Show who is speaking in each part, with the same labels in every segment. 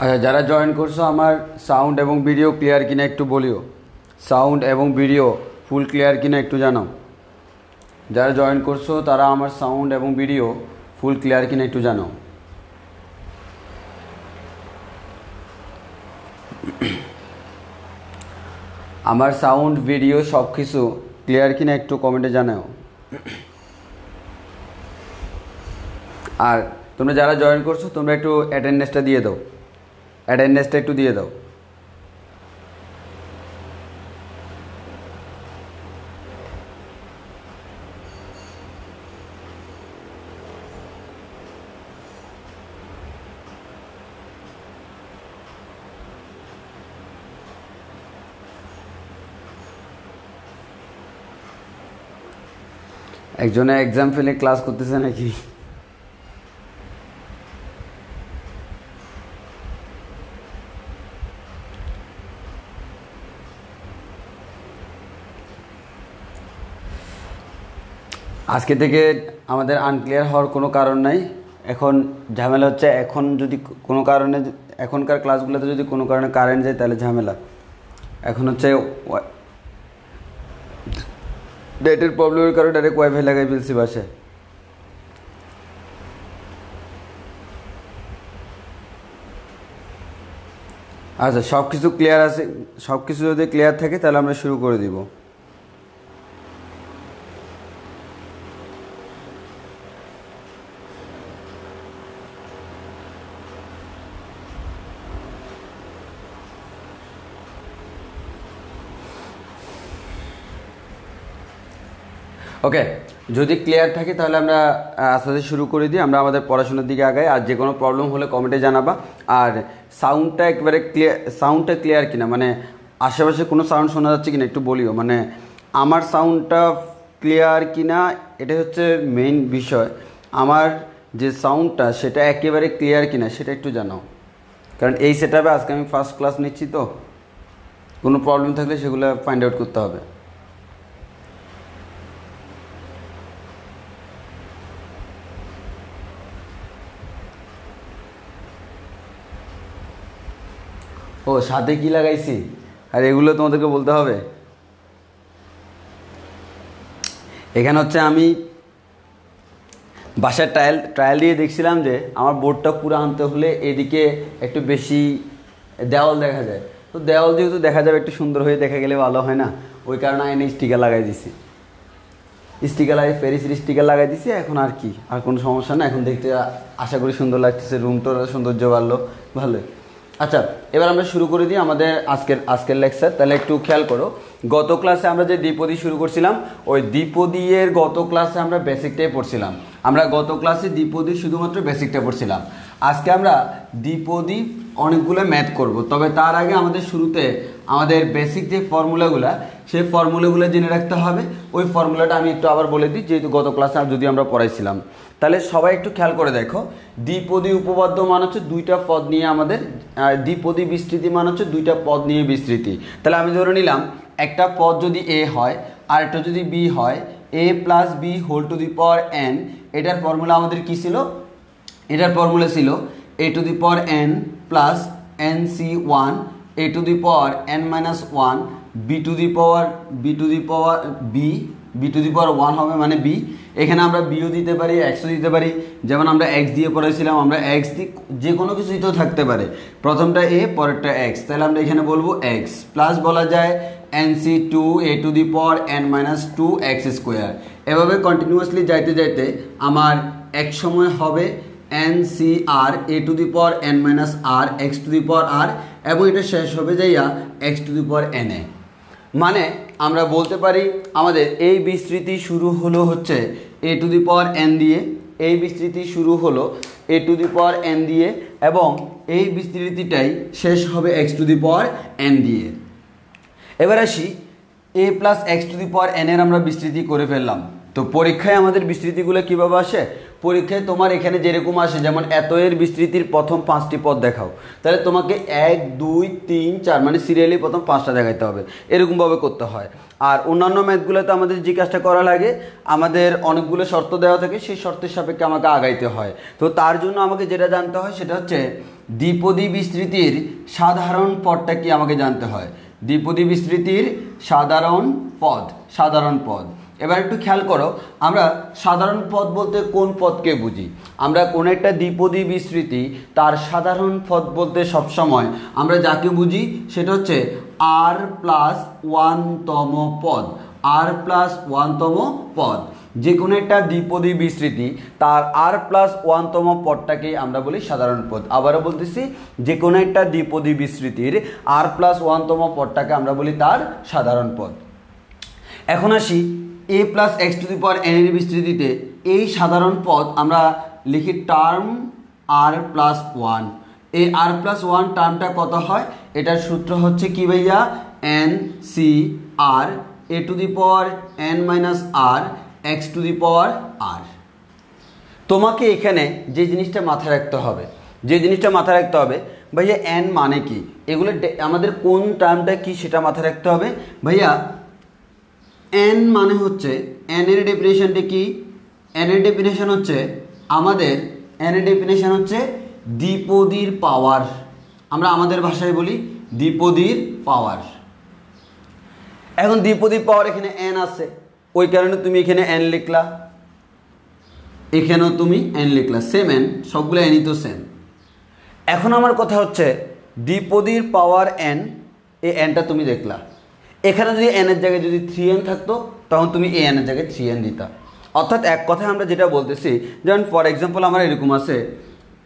Speaker 1: আচ্ছা, যারা জয়েন করছো আমার সাউন্ড এবং ভিডিও ক্লিয়ার কিনা একটু বলিও। সাউন্ড এবং ভিডিও ফুল ক্লিয়ার কিনা একটু জানাও। যারা জয়েন করছো তারা আমার সাউন্ড এবং ভিডিও ফুল ক্লিয়ার কিনা একটু জানাও। আমার সাউন্ড ভিডিও সব কিছু ক্লিয়ার কিনা একটু কমেন্টে জানাও। আর তোমরা যারা জয়েন করছো তোমরা একটু অ্যাটেন্ডেন্সটা দিয়ে দাও, অ্যাটেন্ডেন্সটা একটু দিয়ে দাও। একজনে এক্সাম ফেলে ক্লাস করতেছে নাকি? আজকে থেকে আমাদের আনক্লিয়ার হওয়ার কোনো কারণ নাই। এখন ঝামেলা হচ্ছে এখন যদি কোনো কারণে এখনকার ক্লাসগুলোতে যদি কোনো কারণে কারেন্ট যায় তাহলে ঝামেলা। এখন হচ্ছে নেটের প্রবলেমের কারণে ডাইরেক্ট ওয়াইফাই লাগাই ফেলছি বাসায়। আচ্ছা, সব কিছু ক্লিয়ার আছে, সব কিছু যদি ক্লিয়ার থাকে তাহলে আমরা শুরু করে দিব। ওকে, যদি ক্লিয়ার থাকে তাহলে আমরা আস্তে আস্তে শুরু করে দিই, আমরা আমাদের পড়াশোনার দিকে আগাই। আর যে কোনো প্রবলেম হলে কমেন্টে জানাবা। আর সাউন্ডটা একবারে ক্লিয়ার কিনা, মানে আশেপাশে কোনো সাউন্ড শোনা যাচ্ছে কিনা একটু বলিও। মানে আমার সাউন্ডটা ক্লিয়ার কিনা এটা হচ্ছে মেইন বিষয়। আমার যে সাউন্ডটা সেটা একেবারে ক্লিয়ার কিনা সেটা একটু জানাও, কারণ এই সেটআপে আজকে আমি ফার্স্ট ক্লাস নিচ্ছি, তো কোনো প্রবলেম থাকলে সেগুলো ফাইন্ড আউট করতে হবে। ও, সাথে কি লাগাইছি আর এগুলো তোমাদেরকে বলতে হবে। এখানে হচ্ছে আমি বাসায় ট্রায়াল দিয়ে দেখছিলাম যে আমার বোর্ডটা পুরো আনতে হলে এদিকে একটু বেশি দেওয়াল দেখা যায়, তো দেওয়াল যেহেতু দেখা যাবে একটু সুন্দর হয়ে দেখা গেলে ভালো হয় না, ওই কারণে আইনে স্টিকার লাগাই দিছি। প্যারিসের স্টিকার লাগাই দিছি। এখন আর কি, আর কোনো সমস্যা না। এখন দেখতে আশা করি সুন্দর লাগতেছে, রুমটার সৌন্দর্য বাড়লো, ভালোই। আচ্ছা, এবার আমরা শুরু করে দিই আমাদের আজকের লেকচার। তাহলে একটু খেয়াল করো, গত ক্লাসে আমরা যে দ্বিপদী শুরু করছিলাম, ওই দ্বিপদীর গত ক্লাসে আমরা বেসিকটাই পড়ছিলাম। আমরা গত ক্লাসে দ্বিপদী শুধুমাত্র বেসিকটা পড়ছিলাম। আজকে আমরা দ্বিপদী অনেকগুলো ম্যাথ করব, তবে তার আগে আমাদের শুরুতে আমাদের বেসিক যে ফর্মুলাগুলো, সেই ফর্মুলাগুলো জেনে রাখতে হবে। ওই ফর্মুলাটা আমি একটু আবার বলে দিই, যেহেতু গত ক্লাসে যদি আমরা পড়াইছিলাম। তাহলে সবাই একটু খেয়াল করে দেখো, দ্বিপদী উপপাদ্য মান হচ্ছে দুইটা পদ নিয়ে আমাদের, দ্বিপদী বিস্তৃতি মান হচ্ছে দুইটা পদ নিয়ে বিস্তৃতি। তাহলে আমি ধরে নিলাম একটা পদ যদি এ হয় আর একটা যদি বি হয়, a plus B whole to the power n। এটার ফর্মুলা আমাদের কি ছিল? এটার ফর্মুলা ছিল a to the power n plus nc1 a to the power n minus 1 b to the power b to the power 1 হবে মানে b। এখানে আমরা বিও দিতে পারি, এক্সও দিতে পারি। যেমন আমরা এক্স দিয়ে পড়াইছিলাম, আমরা এক্স দিই, যে কোনো কিছুই তো থাকতে পারে। প্রথমটা এ, পরেরটা এক্স, তাহলে আমরা এখানে বলবো এক্স প্লাস বলা যায় nc2 a to the power n minus 2 x square. এভাবে কন্টিনিউয়াসলি যাইতে যাইতে আমার এক সময় হবে ncr a to the power n minus r x to the power r, এবং এটা শেষ হবে যাইয়া x to the power n এ। মানে আমরা বলতে পারি আমাদের এই বিস্তৃতি শুরু হলো হচ্ছে a to the power n দিয়ে, এই বিস্তৃতি শুরু হলো a to the power n দিয়ে, এবং এই বিস্তৃতিটাই শেষ হবে x to the power n দিয়ে। এবার আসি a plus X to the power n এর আমরা বিস্তৃতি করে ফেললাম। তো পরীক্ষায় আমাদের বিস্তৃতিগুলো কীভাবে আসে? পরীক্ষায় তোমার এখানে যেরকম আসে, যেমন এত এর বিস্তৃতির প্রথম 5টি পদ দেখাও, তাহলে তোমাকে 1 2 3 4 মানে সিরিয়ালি প্রথম 5টা দেখাইতে হবে, এরকমভাবে করতে হয়। আর অন্যান্য ম্যাথগুলোতে আমাদের যে কাজটা করা লাগে, আমাদের অনেকগুলো শর্ত দেওয়া থাকে, সেই শর্তের সাপেক্ষে আমাকে আগাইতে হয়। তো তার জন্য আমাকে যেটা জানতে হয় সেটা হচ্ছে দ্বিপদী বিস্তৃতির সাধারণ পদটা কি আমাকে জানতে হয়। দ্বিপদী বিস্তৃতির সাধারণ পদ। এবার একটু খেয়াল করো, আমরা সাধারণ পদ বলতে কোন পদকে বুঝি? আমরা কোন একটা দ্বিপদী বিস্তৃতি তার সাধারণ পদ বলতে সবসময় আমরা যাকে বুঝি সেটা হচ্ছে r+1তম পদ। r+1তম পদ, যে কোনো একটা দ্বিপদী বিস্তৃতি তার r+1তম পদটাকেই আমরা বলি সাধারণ পদ। আবারও বলতেছি, যে কোনো একটা দ্বিপদী বিস্তৃতির r+1তম পদটাকে আমরা বলি তার সাধারণ পদ। এখন আসি a+x⁴n এর বিস্তৃতিতে এই সাধারণ পদ আমরা লিখি টার্ম r+1। এই r+1 টার্মটা কত হয়? এটার সূত্র হচ্ছে কি ভাইয়া? NCr a⁻n−r x⁴r। তোমাকে এখানে যে জিনিসটা মাথায় রাখতে হবে, ভাইয়া n মানে কি, এগুলো আমাদের কোন টার্মটা কি সেটা মাথায় রাখতে হবে। ভাইয়া n মানে হচ্ছে, n এর ডেফিনেশনটা কি? n এর ডেফিনেশন হচ্ছে দ্বিপদীর পাওয়ার। আমরা আমাদের ভাষায় বলি দ্বিপদীর পাওয়ার। এখন দ্বিপদীর পাওয়ার এখানে n আছে, ওই কারণে তুমি এখানে n লিখলা, এখানেও তুমি n লিখলা, সেম n, সবগুলো nই তো সেম। এখন আমার কথা হচ্ছে দ্বিপদীর পাওয়ার n, এই nটা তুমি দেখলা, এখানে যদি n এর জায়গায় যদি 3n থাকতো তখন তুমি এই n এর জায়গায় 3n দিতা। অর্থাৎ এক কথায় আমরা যেটা বলতেছি, যেমন ফর এক্সাম্পল আমার এরকম আছে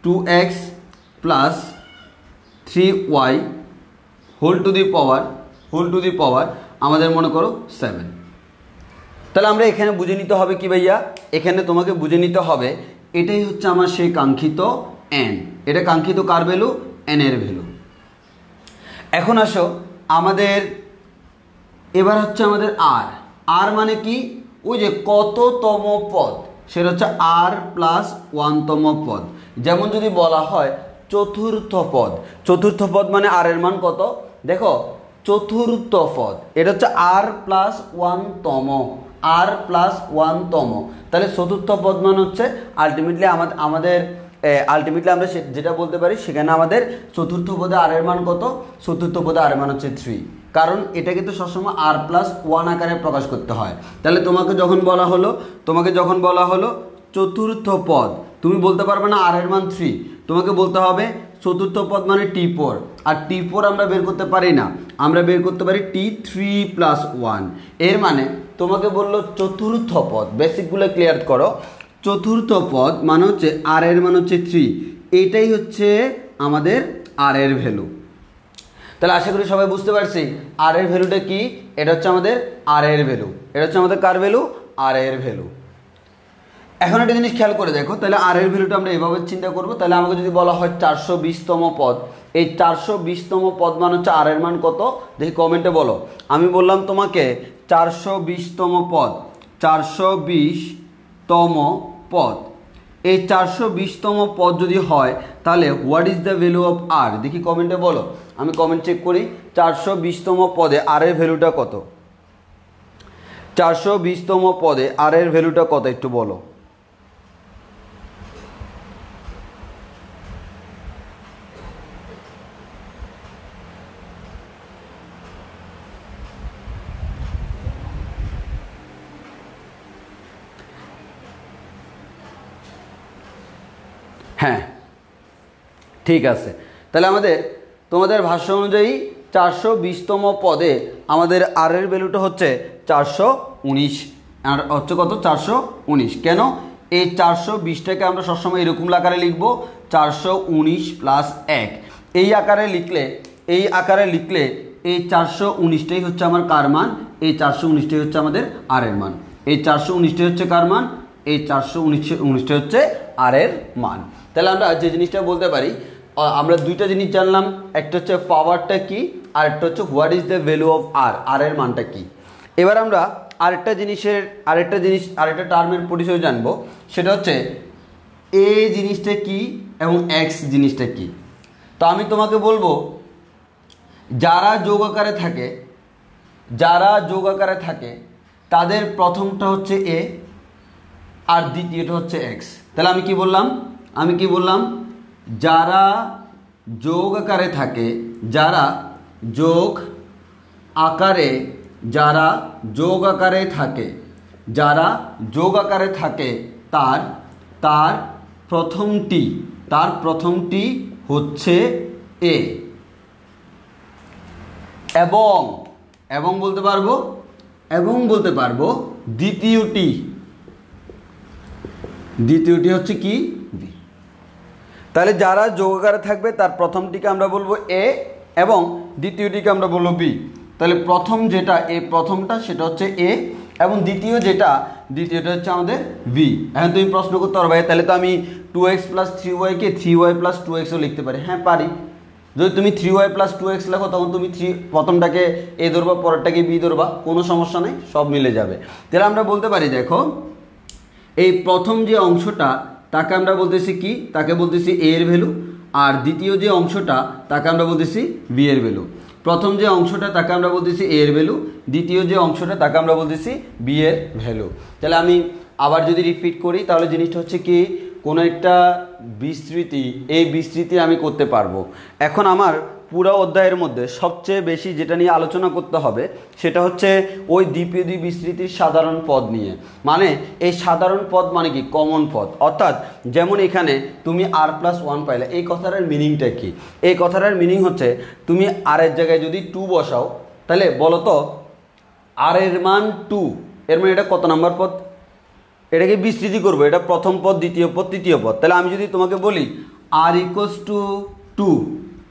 Speaker 1: 2x + 3y whole to the পাওয়ার আমাদের মনে করো 7। তাহলে আমরা এখানে বুঝে নিতে হবে কি ভাইয়া? এখানে তোমাকে বুঝে নিতে হবে এটাই হচ্ছে আমার সেই কাঙ্ক্ষিত n। এটা কাঙ্ক্ষিত কার ভ্যালু? n এর ভ্যালু। এখন আসো আমাদের এবার হচ্ছে আমাদের r মানে কি? ওই যে কততম পদ, সেটা হচ্ছে r+1তম পদ। যেমন যদি বলা হয় চতুর্থ পদ মানে r এর মান কত? দেখো চতুর্থ পদ, এটা হচ্ছে r+1তম, তাহলে চতুর্থ পদ মানে হচ্ছে আলটিমেটলি আলটিমেটলি আমরা যেটা বলতে পারি সেখানে আমাদের চতুর্থ পদে r এর মান কত? চতুর্থ পদে r এর মান হচ্ছে 3, কারণ এটাকে তো সবসময় r+1 আকারে প্রকাশ করতে হয়। তাহলে তোমাকে যখন বলা হলো চতুর্থ পদ, তুমি বলতে পারবে না r এর মান 3, তোমাকে বলতে হবে চতুর্থ পদ মানে t4, আর t4 আমরা বের করতে পারি না, আমরা বের করতে পারি t3+1। এর মানে তোমাকে বললো চতুর্থ পদ, বেসিকগুলো ক্লিয়ার করো। চতুর্থ পদ মানে হচ্ছে r এর মান হচ্ছে 3, এইটাই হচ্ছে আমাদের r এর ভ্যালু। তাহলে আশা করি সবাই বুঝতে পারছি r এর ভ্যালুটা কি? এটা হচ্ছে আমাদের r এর ভ্যালু। এটা হচ্ছে আমাদের কার ভ্যালু? r এর ভ্যালু। এখন একটা জিনিস খেয়াল করে দেখো, তাহলে r এর ভ্যালুটা আমরা এভাবে চিন্তা করব। তাহলে আমাকে যদি বলা হয় 420তম পদ, এই 420তম পদ মানে হচ্ছে r এর মান কত? দেখি কমেন্টে বলো। আমি বললাম তোমাকে 420তম পদ, 420তম পদ, এই 420তম পদ যদি হয় তাহলে what is the value of r? দেখি কমেন্টে বলো, আমি কমেন্ট চেক করি। 420তম পদে r এর ভ্যালুটা কত? 420তম পদে r এর ভ্যালুটা কত একটু বলো। হ্যাঁ ঠিক আছে, তাহলে তোমাদের ভাষ্য অনুযায়ী 420তম পদে আমাদের r এর ভ্যালুটা হচ্ছে 419, আর হচ্ছে কত? 419। কেন? এই 420টাকে আমরা সবসময় এরকম আকারে লিখবো 419+1। এই আকারে লিখলে এই 419টাই হচ্ছে আমার কার মান? এই 419টাই হচ্ছে আমাদের r এর মান। এই 419টাই হচ্ছে কার মান? এই 419টা হচ্ছে r এর মান। তাহলে আমরা যে জিনিসটা বলতে পারি, আমরা দুইটা জিনিস জানলাম, একটা হচ্ছে পাওয়ারটা কি, আর একটা হচ্ছে what is the value of r এর মানটা কি। এবার আমরা আরেকটা টার্মের পরিচয় জানবো, সেটা হচ্ছে এ জিনিসটা কি এবং এক্স জিনিসটা কি। তো আমি তোমাকে বলবো যারা যোগ আকারে থাকে তাদের প্রথমটা হচ্ছে এ আর দ্বিতীয়টা হচ্ছে এক্স। তাহলে আমি কি বললাম যারা যোগ আকারে থাকে, যারা যোগ আকারে থাকে তার প্রথমটি হচ্ছে এ, এবং বলতে পারবো দ্বিতীয়টি হচ্ছে কি বি। তাহলে যারা যোগ আকারে থাকবে তার প্রথমটিকে আমরা বলবো এ এবং দ্বিতীয়টিকে আমরা বলবো বি। তাহলে প্রথমটা সেটা হচ্ছে এ এবং দ্বিতীয়টা হচ্ছে আমাদের বি। এখন তুমি প্রশ্ন করতে পারো ভাই তাহলে তো আমি 2x + 3y কে 3y + 2x ও লিখতে পারি। হ্যাঁ পারি। যদি তুমি 3y + 2x লেখো তখন তুমি প্রথমটাকে এ ধরবা, পরেরটাকে বি ধরবা, কোনো সমস্যা নেই, সব মিলে যাবে। তাহলে আমরা বলতে পারি দেখো এই প্রথম যে অংশটা তাকে আমরা বলতেছি কি, তাকে বলতেছি এ এর ভ্যালু, আর দ্বিতীয় যে অংশটা তাকে আমরা বলতেছি বি এর ভ্যালু। প্রথম যে অংশটা তাকে আমরা বলতেছি এ এর ভ্যালু, দ্বিতীয় যে অংশটা তাকে আমরা বলতেছি বি এর ভ্যালু। তাহলে আমি আবার যদি রিপিট করি তাহলে জিনিসটা হচ্ছে কি, কোনো একটা বিস্তৃতি, এই বিস্তৃতি আমি করতে পারবো। এখন আমার পুরো অধ্যায়ের মধ্যে সবচেয়ে বেশি যেটা নিয়ে আলোচনা করতে হবে সেটা হচ্ছে ওই দ্বিপদী বিস্তৃতির সাধারণ পদ নিয়ে। মানে এই সাধারণ পদ মানে কি, কমন পদ। অর্থাৎ যেমন এখানে তুমি r+1 পাইলে, এই কথাটার মিনিংটা কি? এই কথাটার মিনিং হচ্ছে তুমি আর এর জায়গায় যদি 2 বসাও তাহলে বলো তো আর এর মান 2, এর মানে এটা কত নম্বর পদ? এটাকে বিস্তৃতি করবো, এটা প্রথম পদ, দ্বিতীয় পদ, তৃতীয় পদ। তাহলে আমি যদি তোমাকে বলি r = 2,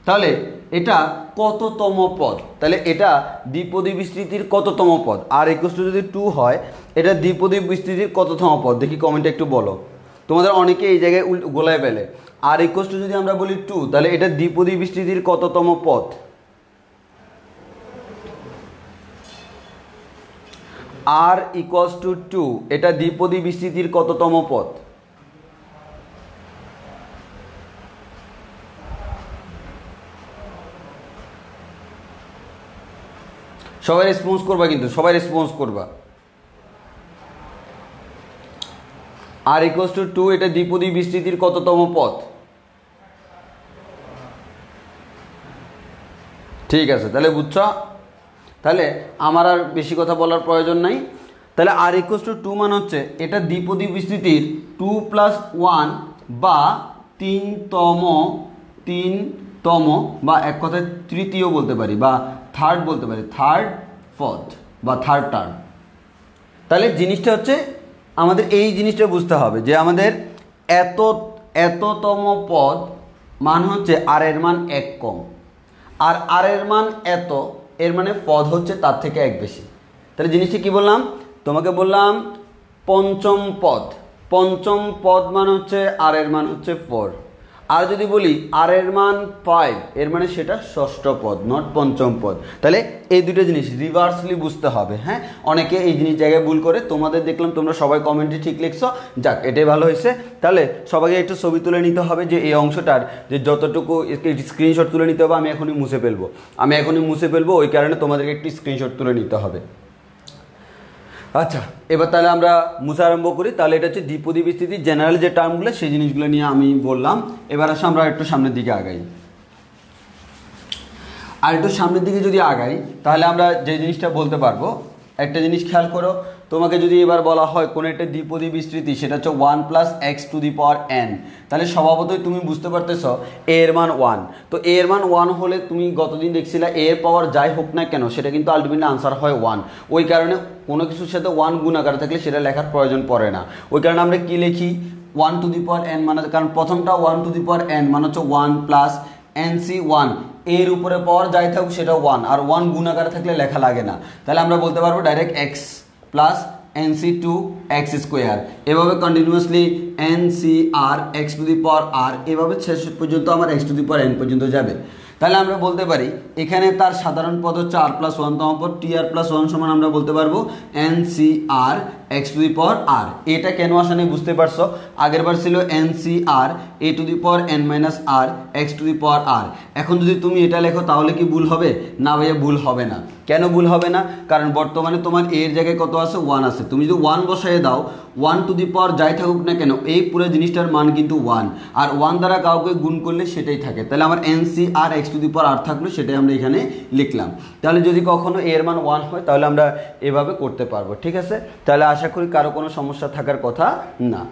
Speaker 1: তাহলে এটা কততম পদ? তাহলে এটা দ্বিপদী বিস্তৃতির কততম পদ? r = যদি 2 হয় এটা দ্বিপদী বিস্তৃতির কততম পদ? দেখি কমেন্টে একটু বলো। তোমাদের অনেকে এই জায়গায় গোলায় ফেলে। r = যদি আমরা বলি 2 তাহলে এটা দ্বিপদী বিস্তৃতির কততম পদ? r = 2 এটা দ্বিপদী বিস্তৃতির কততম পদ? সবাই রেসপন্স করবা, কিন্তু সবাই রেসপন্স করবা। r = 2 এটা দ্বিপদী বিস্তৃতির কততম পদ? ঠিক আছে, তাহলে বুঝছো। তাহলে আমার আর বেশি কথা বলার প্রয়োজন নাই। তাহলে r = 2 মানে হচ্ছে এটা দ্বিপদী বিস্তৃতির 2 + 1 বা তিনতম বা এক কথায় তৃতীয় বলতে পারি বা থার্ড বলতে পারি, থার্ড পদ বা থার্ড টার্ম। তাহলে জিনিসটা হচ্ছে আমাদের এই জিনিসটা বুঝতে হবে যে আমাদের এততম পদ মান হচ্ছে আর এর মান 1 কম, আর আর এর মান এত, এর মানে পদ হচ্ছে তার থেকে 1 বেশি। তাহলে জিনিসটা কি বললাম তোমাকে? বললাম পঞ্চম পদ মান হচ্ছে আর এর মান হচ্ছে 4। আর যদি বলি আর এর মান 5, এর মানে সেটা ষষ্ঠ পদ, নট পঞ্চম পদ। তাহলে এই দুটো জিনিস রিভার্সলি বুঝতে হবে। হ্যাঁ, অনেকে এই জিনিস জায়গায় ভুল করে। তোমাদের দেখলাম তোমরা সবাই কমেন্টে ঠিক লিখছো, যাক এটাই ভালো হয়েছে। তাহলে সবাইকে একটু ছবি তুলে নিতে হবে যে এই অংশটার যে যতটুকু স্ক্রিনশট তুলে নিতে হবে। আমি এখনই মুছে ফেলবো, ওই কারণে তোমাদেরকে একটু স্ক্রিনশট তুলে নিতে হবে। আচ্ছা, এবার তাহলে আমরা মুছা আরম্ভ করি। তাহলে এটা হচ্ছে দ্বিপদী বিস্তৃতি জেনারেল যে টার্মগুলো সেই জিনিসগুলো নিয়ে আমি বললাম। এবার আসলে আমরা একটু সামনের দিকে আগাই। আর একটু সামনের দিকে যদি আগাই তাহলে আমরা যে জিনিসটা বলতে পারবো, একটা জিনিস খেয়াল করো। তোমাকে যদি এবার বলা হয় কোন একটা দ্বিপদী বিস্তৃতি, সেটা হচ্ছে 1 + x⁴n, তাহলে স্বভাবতই তুমি বুঝতে পারতেছ a এর মান 1। তো a এর মান 1 হলে তুমি গতদিন দেখছিলা a এর পাওয়ার যাই হোক না কেন সেটা কিন্তু আলটিমেটলি আনসার হয় 1। ওই কারণে কোনো কিছুর সাথে 1 গুণ আকারে থাকলে সেটা লেখার প্রয়োজন পড়ে না। ওই কারণে আমরা কি লিখি 1⁴n, মানে কারণ প্রথমটা 1⁴n মানে হচ্ছে 1 + nc1, এর উপরে পাওয়ার যাই থাকুক সেটা 1, আর 1 গুণ আকারে থাকলে লেখা লাগে না। তাহলে আমরা বলতে পারবো ডাইরেক্ট x + nc2x²। এভাবে কন্টিনিউয়াসলি ncr x⁴r, এভাবে শেষ পর্যন্ত আমার x⁴n পর্যন্ত যাবে। তাহলে আমরা বলতে পারি এখানে তার সাধারণ পদ হচ্ছে আর প্লাস ওয়ানতম পদ, টি আর প্লাস ওয়ান সমান আমরা বলতে পারবো N C R X to the power R. এটা কেন আসা নেই বুঝতে পারছো, আগের বার ছিল N C R A to the power N minus R X to the power R. এখন যদি তুমি এটা লেখো তাহলে কি ভুল হবে? না ভাইয়া ভুল হবে না। কেন ভুল হবে না? কারণ বর্তমানে তোমার এর জায়গায় কত আছে? ওয়ান আছে। তুমি যদি ওয়ান বসাই দাও, ওয়ান টু দি পাওয়ার যাই থাকুক না কেন এই পুরো জিনিসটার মান কিন্তু ওয়ান, আর ওয়ান দ্বারা কাউকে গুণ করলে সেটাই থাকে। তাহলে আমার N C R X to the power R থাকলো, সেটাই আমরা এখানে লিখলাম। তাহলে যদি কখনো এর মান ওয়ান হয় তাহলে আমরা এভাবে করতে পারবো, ঠিক আছে? তাহলে আশা করি কারো কোনো সমস্যা থাকার কথা না।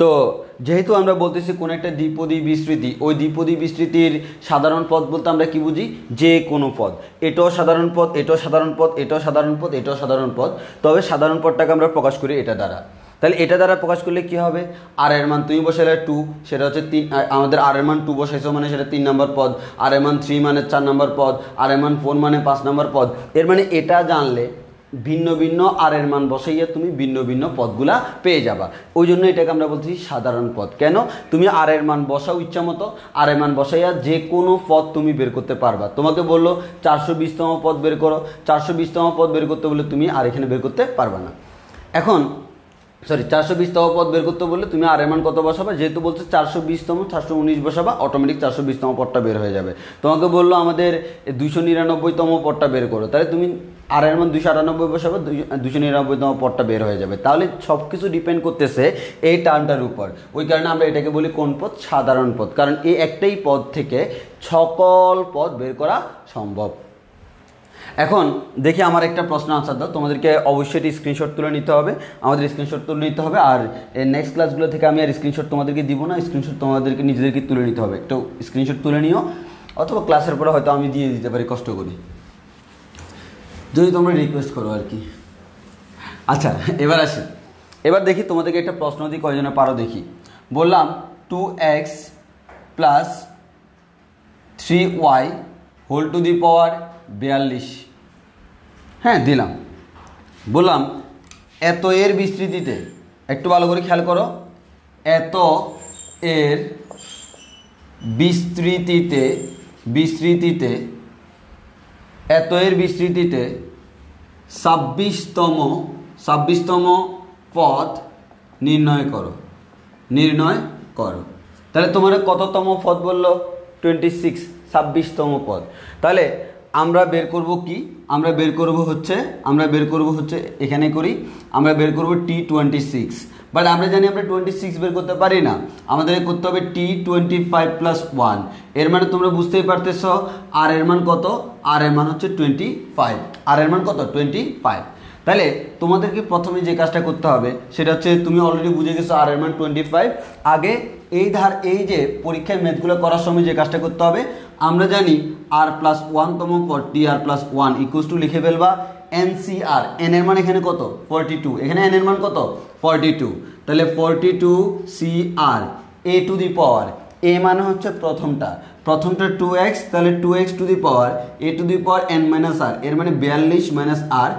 Speaker 1: তো যেহেতু আমরা বলতেছি কোনো একটা দ্বিপদী বিস্তৃতি, ওই দ্বিপদী বিস্তৃতির সাধারণ পদ বলতে আমরা কি বুঝি? যে কোনো পদ। এটাও সাধারণ পদ, এটাও সাধারণ পদ, এটাও সাধারণ পদ, এটাও সাধারণ পদ। তবে সাধারণ পদটাকে আমরা প্রকাশ করি এটা দ্বারা। তাহলে এটা দ্বারা প্রকাশ করলে কি হবে? আর এর মান তুমি বসালে 2, সেটা হচ্ছে 3, আমাদের আর এর মান 2 বসাইছো মানে সেটা 3 নম্বর পদ, আর এর মান 3 মানে 4 নম্বর পদ, আর এর মান 4 মানে 5 নম্বর পদ। এর মানে এটা জানলে ভিন্ন ভিন্ন আর এর মান বসাইয়া তুমি ভিন্ন ভিন্ন পদগুলা পেয়ে যাবা। ওই জন্য এটাকে আমরা বলছি সাধারণ পদ। কেন? তুমি আর এর মান বসাও ইচ্ছা মতো, আর এর মান বসাইয়া যে কোনো পদ তুমি বের করতে পারবা। তোমাকে বললো 420তম পদ বের করো, 420তম পদ বের করতে বলে তুমি আর এখানে বের করতে পারবা না। এখন 420তম পদ বের করতে বললে তুমি আর এর মান কত বসাবা? যেহেতু বলছে 420তম 419 বসাবা, অটোমেটিক 420তম পদটা বের হয়ে যাবে। তোমাকে বললো আমাদের 299তম পদটা বের করো, তাহলে তুমি আর এর মান 298 বসাবে, 299তম পদটা বের হয়ে যাবে। তাহলে সব কিছু ডিপেন্ড করতেছে এই টার্মটার উপর। ওই কারণে আমরা এটাকে বলি কোন পদ? সাধারণ পদ। কারণ এই একটাই পদ থেকে সকল পদ বের করা সম্ভব। এখন দেখি আমার একটা প্রশ্ন আনসার দাও। তোমাদেরকে অবশ্যই এটি স্ক্রিনশট তুলে নিতে হবে, আমাদের স্ক্রিনশট তুলে নিতে হবে। আর নেক্সট ক্লাসগুলো থেকে আমি আর স্ক্রিনশট তোমাদেরকে দিব না, স্ক্রিনশট তোমাদেরকে নিজেদেরকে তুলে নিতে হবে। একটু স্ক্রিনশট তুলে নিও, অথবা ক্লাসের পরে হয়তো আমি দিয়ে দিতে পারি কষ্ট করি, যদি তোমরা রিকোয়েস্ট করো আর কি। আচ্ছা এবার আসি, এবার দেখি তোমাদেরকে একটা প্রশ্ন দিই, কয়জনে পারো দেখি। বললাম 2x plus 3y whole to the power 42। হ্যাঁ দিলাম। বললাম এত এর বিস্তৃতিতে, একটু ভালো করে খেয়াল করো, এত এর বিস্তৃতিতে এত এর বিস্তৃতিতে 26তম পদ নির্ণয় করো। তাহলে তোমার কততম পদ বললো? 26, 26তম পদ। তাহলে আমরা বের করব কি? আমরা বের করব হচ্ছে এখানে করি, আমরা বের করব T26। বাট আমরা জানি আমরা 26 বের করতে পারি না, আমাদের করতে হবে T25 প্লাস 1। এর মানে তোমরা বুঝতেই পারতেছ আর এর মান কত? আর এর মান হচ্ছে 25। আর এর মান কত? 25। তাহলে তোমাদেরকে প্রথমে যে কাজটা করতে হবে সেটা হচ্ছে, তুমি অলরেডি বুঝে গেছো আর এর মান 25। আগে এই যে পরীক্ষায় ম্যাথগুলো করার সময় যে কাজটা করতে হবে, আমরা জানি আর প্লাস 1তম পদ টি আর প্লাস 1 ইকুয়ালস টু লিখে ফেলবা এন সি আর। এন এর মান এখানে কত? 42। এখানে এন এর মান কত? 42। তাহলে 42 C R A to the power, এ মানে হচ্ছে প্রথমটা 2x, তাহলে 2x to the power A to the power N minus R, এর মানে 42 minus R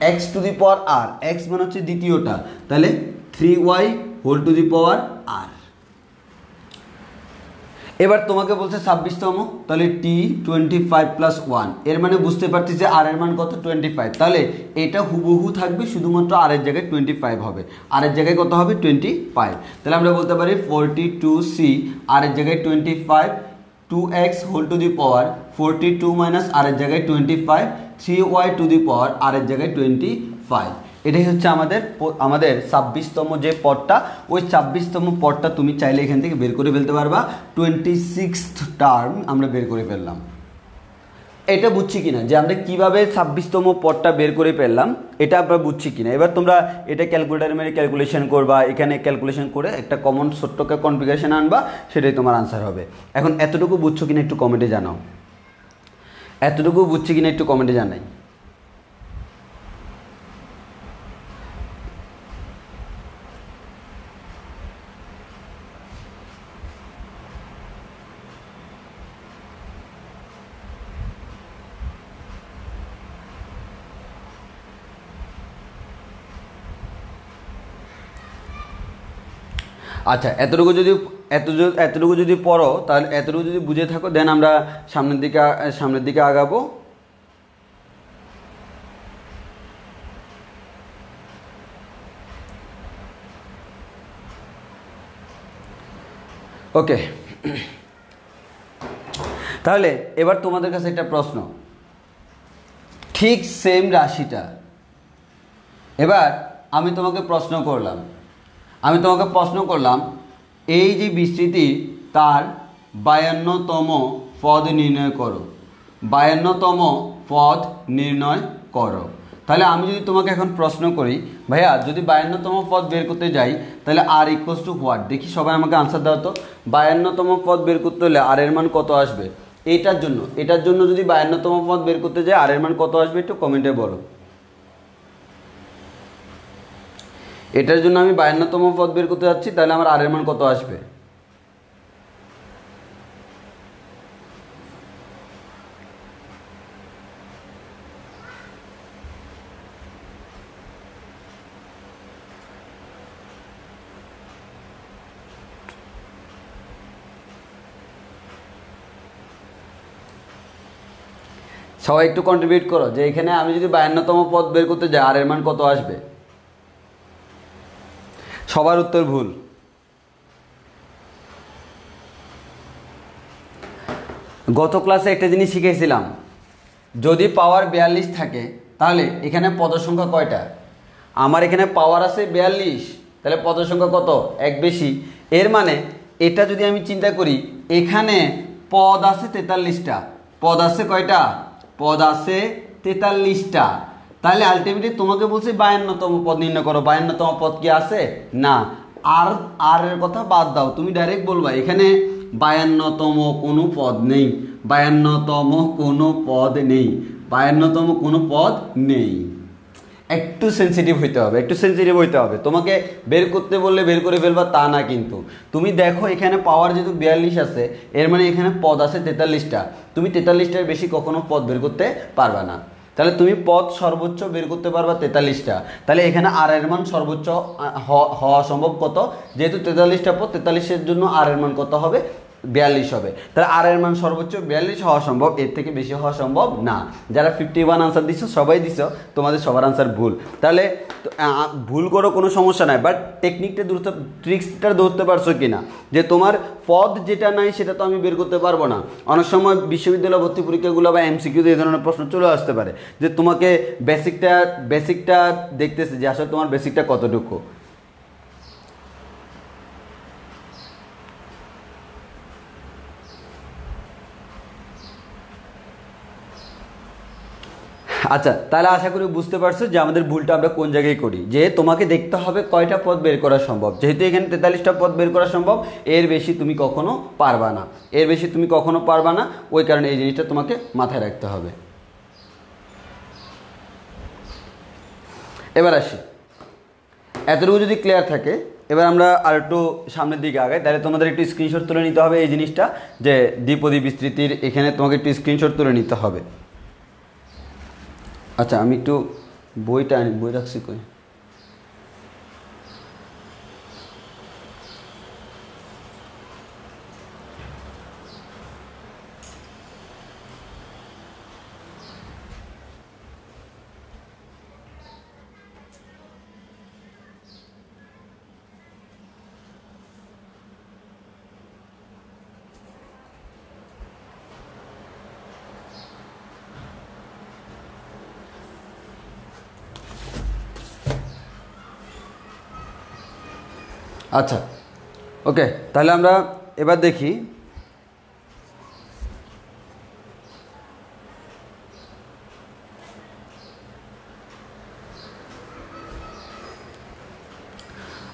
Speaker 1: X to the power R, X মানে হচ্ছে দ্বিতীয়টা, তাহলে 3y whole to the power R. এবার তোমাকে বলছে 26তম, তাহলে T25 প্লাস 1, এর মানে বুঝতে পারছি যে আর এর মান কত? 25। তাহলে এটা হুবহু থাকবে, শুধুমাত্র আর এর জায়গায় 25 হবে। আর এর জায়গায় কত হবে? 25। তাহলে আমরা বলতে পারি 42c আর এর জায়গায় 25, 2x whole to the power 42 minus R এর জায়গায় 25, 3y টু দি পাওয়ার আর এর জায়গায় 25। এটাই হচ্ছে আমাদের 26তম যে পদটা, ওই 26তম পদটা তুমি চাইলে এখান থেকে বের করে ফেলতে পারবা। 26th টার্ম আমরা বের করে ফেললাম। এটা বুঝছি কিনা যে আমরা কিভাবে 26তম পদটা বের করে ফেললাম, এটা আমরা বুঝছি কিনা। এবার তোমরা এটা ক্যালকুলেটারে মেরে ক্যালকুলেশন করবা, এখানে ক্যালকুলেশন করে একটা কমন ছোট্টকে কনফিগারেশন আনবা, সেটাই তোমার আনসার হবে। এখন এতটুকু বুঝছো কিনা একটু কমেন্টে জানাও, এতটুকু বুঝছি কিনা একটু কমেন্টে জানাই। আচ্ছা এতটুকু এতটুকু যদি পড়ো, তাহলে এতটুকু যদি বুঝে থাকো, দেন আমরা সামনের দিকে আগাবো। ওকে, তাহলে এবার তোমাদের কাছে একটা প্রশ্ন, ঠিক সেম রাশিটা এবার আমি তোমাকে প্রশ্ন করলাম এই যে বিস্তৃতি তার 52তম পদ নির্ণয় করো, 52তম পদ নির্ণয় করো। তাহলে আমি যদি তোমাকে এখন প্রশ্ন করি, ভাইয়া যদি 52তম পদ বের করতে যাই তাহলে আর ইকুয়ালস টু হোয়াট? দেখি সবাই আমাকে আনসার দাও তো। 52তম পদ বের করতে হলে আর এর মান কত আসবে? এটার জন্য যদি 52তম পদ বের করতে যাই আর এর মান কত আসবে একটু কমেন্টে বলো। এটার জন্য আমি 52তম পদ বের করতে যাচ্ছি, তাহলে আমার আর এর মান কত আসবে? সবাই একটু কন্ট্রিবিউট করো যে এখানে আমি যদি 52তম পদ বের করতে যাই আর এর মান কত আসবে? সবার উত্তর ভুল। গত ক্লাসে একটা জিনিস শিখেছিলাম, যদি পাওয়ার 42 থাকে তাহলে এখানে পদের সংখ্যা কয়টা? আমার এখানে পাওয়ার আছে 42, তাহলে পদের সংখ্যা কত? এক বেশি। এর মানে এটা যদি আমি চিন্তা করি, এখানে পদ আছে 43টা। পদ আছে কয়টা? পদ আছে 43টা। তাহলে আলটিমেটলি তোমাকে বলছে 52তম পদ নির্ণয় করো। 52তম পদ কি আছে? না। আর এর কথা বাদ দাও, তুমি ডাইরেক্ট বলবা এখানে 52তম কোনো পদ নেই, 52তম কোনো পদ নেই, 52তম কোনো পদ নেই। একটু সেন্সিটিভ হইতে হবে। তোমাকে বের করতে বললে বের করে ফেলবা তা না, কিন্তু তুমি দেখো এখানে পাওয়ার যেহেতু 42 আছে, এর মানে এখানে পদ আছে 43টা। তুমি 43টার বেশি কখনো পদ বের করতে পারবা না। তাহলে তুমি পদ সর্বোচ্চ বের করতে পারবা 43টা। তাহলে এখানে আর এর মান সর্বোচ্চ হওয়া সম্ভব কত? যেহেতু 43টা পদ, 43-এর জন্য আর এর মান কত হবে? 42 হবে। তাহলে আর এর মান সর্বোচ্চ 42 হওয়া সম্ভব, এর থেকে বেশি হওয়া সম্ভব না। যারা 51 আনসার দিছো সবাই দিছো, তোমাদের সবার আনসার ভুল। তাহলে ভুল করো, কোনো সমস্যা নাই, বাট ট্রিক্সটা ধরতে পারছো কি না, যে তোমার পদ যেটা নাই সেটা তো আমি বের করতে পারবো না। অনেক সময় বিশ্ববিদ্যালয় ভর্তি পরীক্ষাগুলো বা এমসিকিউতে এই ধরনের প্রশ্ন চলে আসতে পারে, যে তোমাকে বেসিকটা দেখতেছে যে আসলে তোমার বেসিকটা কতটুকু। আচ্ছা, তাহলে আশা করি বুঝতে পারছো যে আমাদের ভুলটা আমরা কোন জায়গায় করি, যে তোমাকে দেখতে হবে কয়টা পদ বের করা সম্ভব। যেহেতু এখানে 43টা পদ বের করা সম্ভব, এর বেশি তুমি কখনো পারবা না, ওই কারণে এই জিনিসটা তোমাকে মাথায় রাখতে হবে। এবার আসি, এতটুকু যদি ক্লিয়ার থাকে, এবার আমরা আর একটু সামনের দিকে আগাই। তাহলে তোমাদের একটু স্ক্রিনশট তুলে নিতে হবে এই জিনিসটা, যে দ্বিপদী বিস্তৃতির এখানে তোমাকে একটু স্ক্রিনশট তুলে নিতে হবে। আচ্ছা, আমি একটু বই রাখছি কই? আচ্ছা, ওকে, তাহলে আমরা এবার দেখি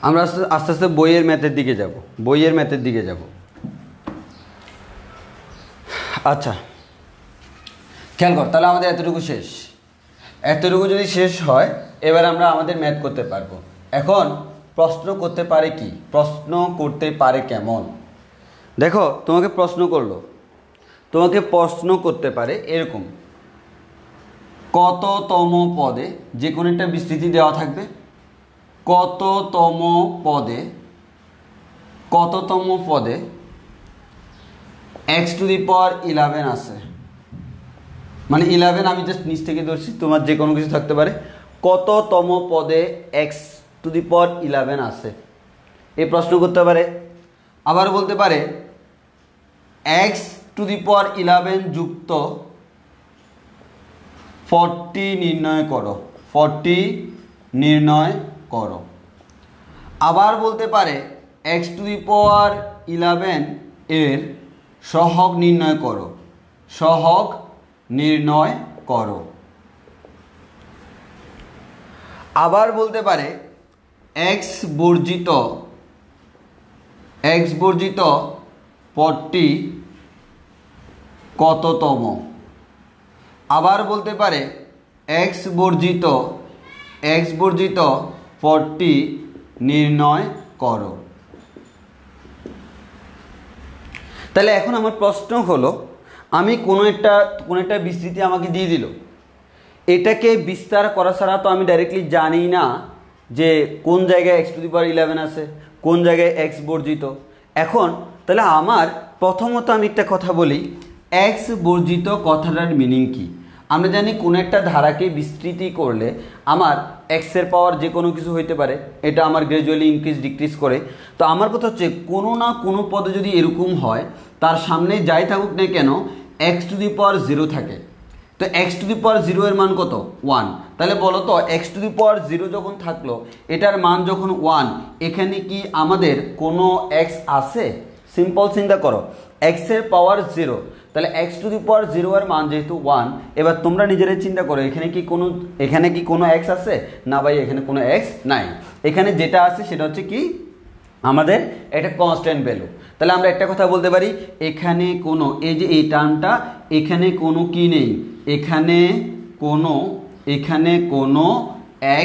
Speaker 1: আমরা আস্তে আস্তে বইয়ের ম্যাথের দিকে যাব। আচ্ছা, খেয়াল কর, তাহলে আমাদের এতটুকু যদি শেষ হয়, এবার আমরা আমাদের ম্যাথ করতে পারবো। এখন প্রশ্ন করতে পারে কেমন? দেখো, তোমাকে প্রশ্ন করতে পারে এরকম, কততম পদে, যে কোনো একটা বিস্তৃতি দেওয়া থাকবে, কততম পদে কততম পদে x টু দি পাওয়ার 11 আছে, মানে 11 আমি জাস্ট নিচ থেকে ধরছি, তোমার যে কোনো কিছু থাকতে পারে, কততম পদে x টু দি পাওয়ার 11 আছে, এই প্রশ্ন করতে পারে। আবার বলতে পারে x টু দি পাওয়ার 11 যুক্ত 40 নির্ণয় করো, 40 নির্ণয় করো। আবার বলতে পারে x টু দি পাওয়ার 11 এর সহগ নির্ণয় করো, সহগ নির্ণয় করো। আবার বলতে পারে x বর্জিত 40 কততম। আবার বলতে পারে x বর্জিত 40 নির্ণয় করো। তাহলে এখন আমার প্রশ্ন হলো, আমি কোনো একটা বিস্তৃতি আমাকে দিয়ে দিল, এটাকে বিস্তার করা ছাড়া তো আমি ডাইরেক্টলি জানি না যে কোন জায়গায় x টু দি পাওয়ার 11 আছে, কোন জায়গায় x বর্জিত। এখন তাহলে আমার প্রথমত আমি একটা কথা বলি, x বর্জিত কথাটার মিনিং কি। আমরা জানি কোনো একটা ধারাকে বিস্তৃতি করলে আমার x এর পাওয়ার যে কোনো কিছু হইতে পারে, এটা আমার গ্র্যাজুয়ালি ইনক্রিজ ডিক্রিজ করে। তো আমার কথা হচ্ছে কোনো না কোনো পদে যদি এরকম হয়, তার সামনে যাই থাকুক না কেন x টু দি পাওয়ার 0 থাকে, তো x টু দি পাওয়ার 0 এর মান কত? 1। তাহলে বলো তো x টু দি পাওয়ার 0 যখন থাকলো, এটার মান যখন 1, এখানে কি আমাদের কোনো x আছে? সিম্পল চিন্তা করো, x এর পাওয়ার 0, তাহলে x টু দি পাওয়ার 0 এর মান যেহেতু 1, এবার তোমরা নিজেরাই চিন্তা করো এখানে কি কোনো x আছে? না ভাই, এখানে কোনো x নাই। এখানে যেটা আছে সেটা হচ্ছে কি আমাদের একটা কনস্ট্যান্ট ভ্যালু। তাহলে আমরা একটা কথা বলতে পারি, এখানে কোনো এই যে এই টার্মটা, এখানে কোনো কি নেই, এখানে কোনো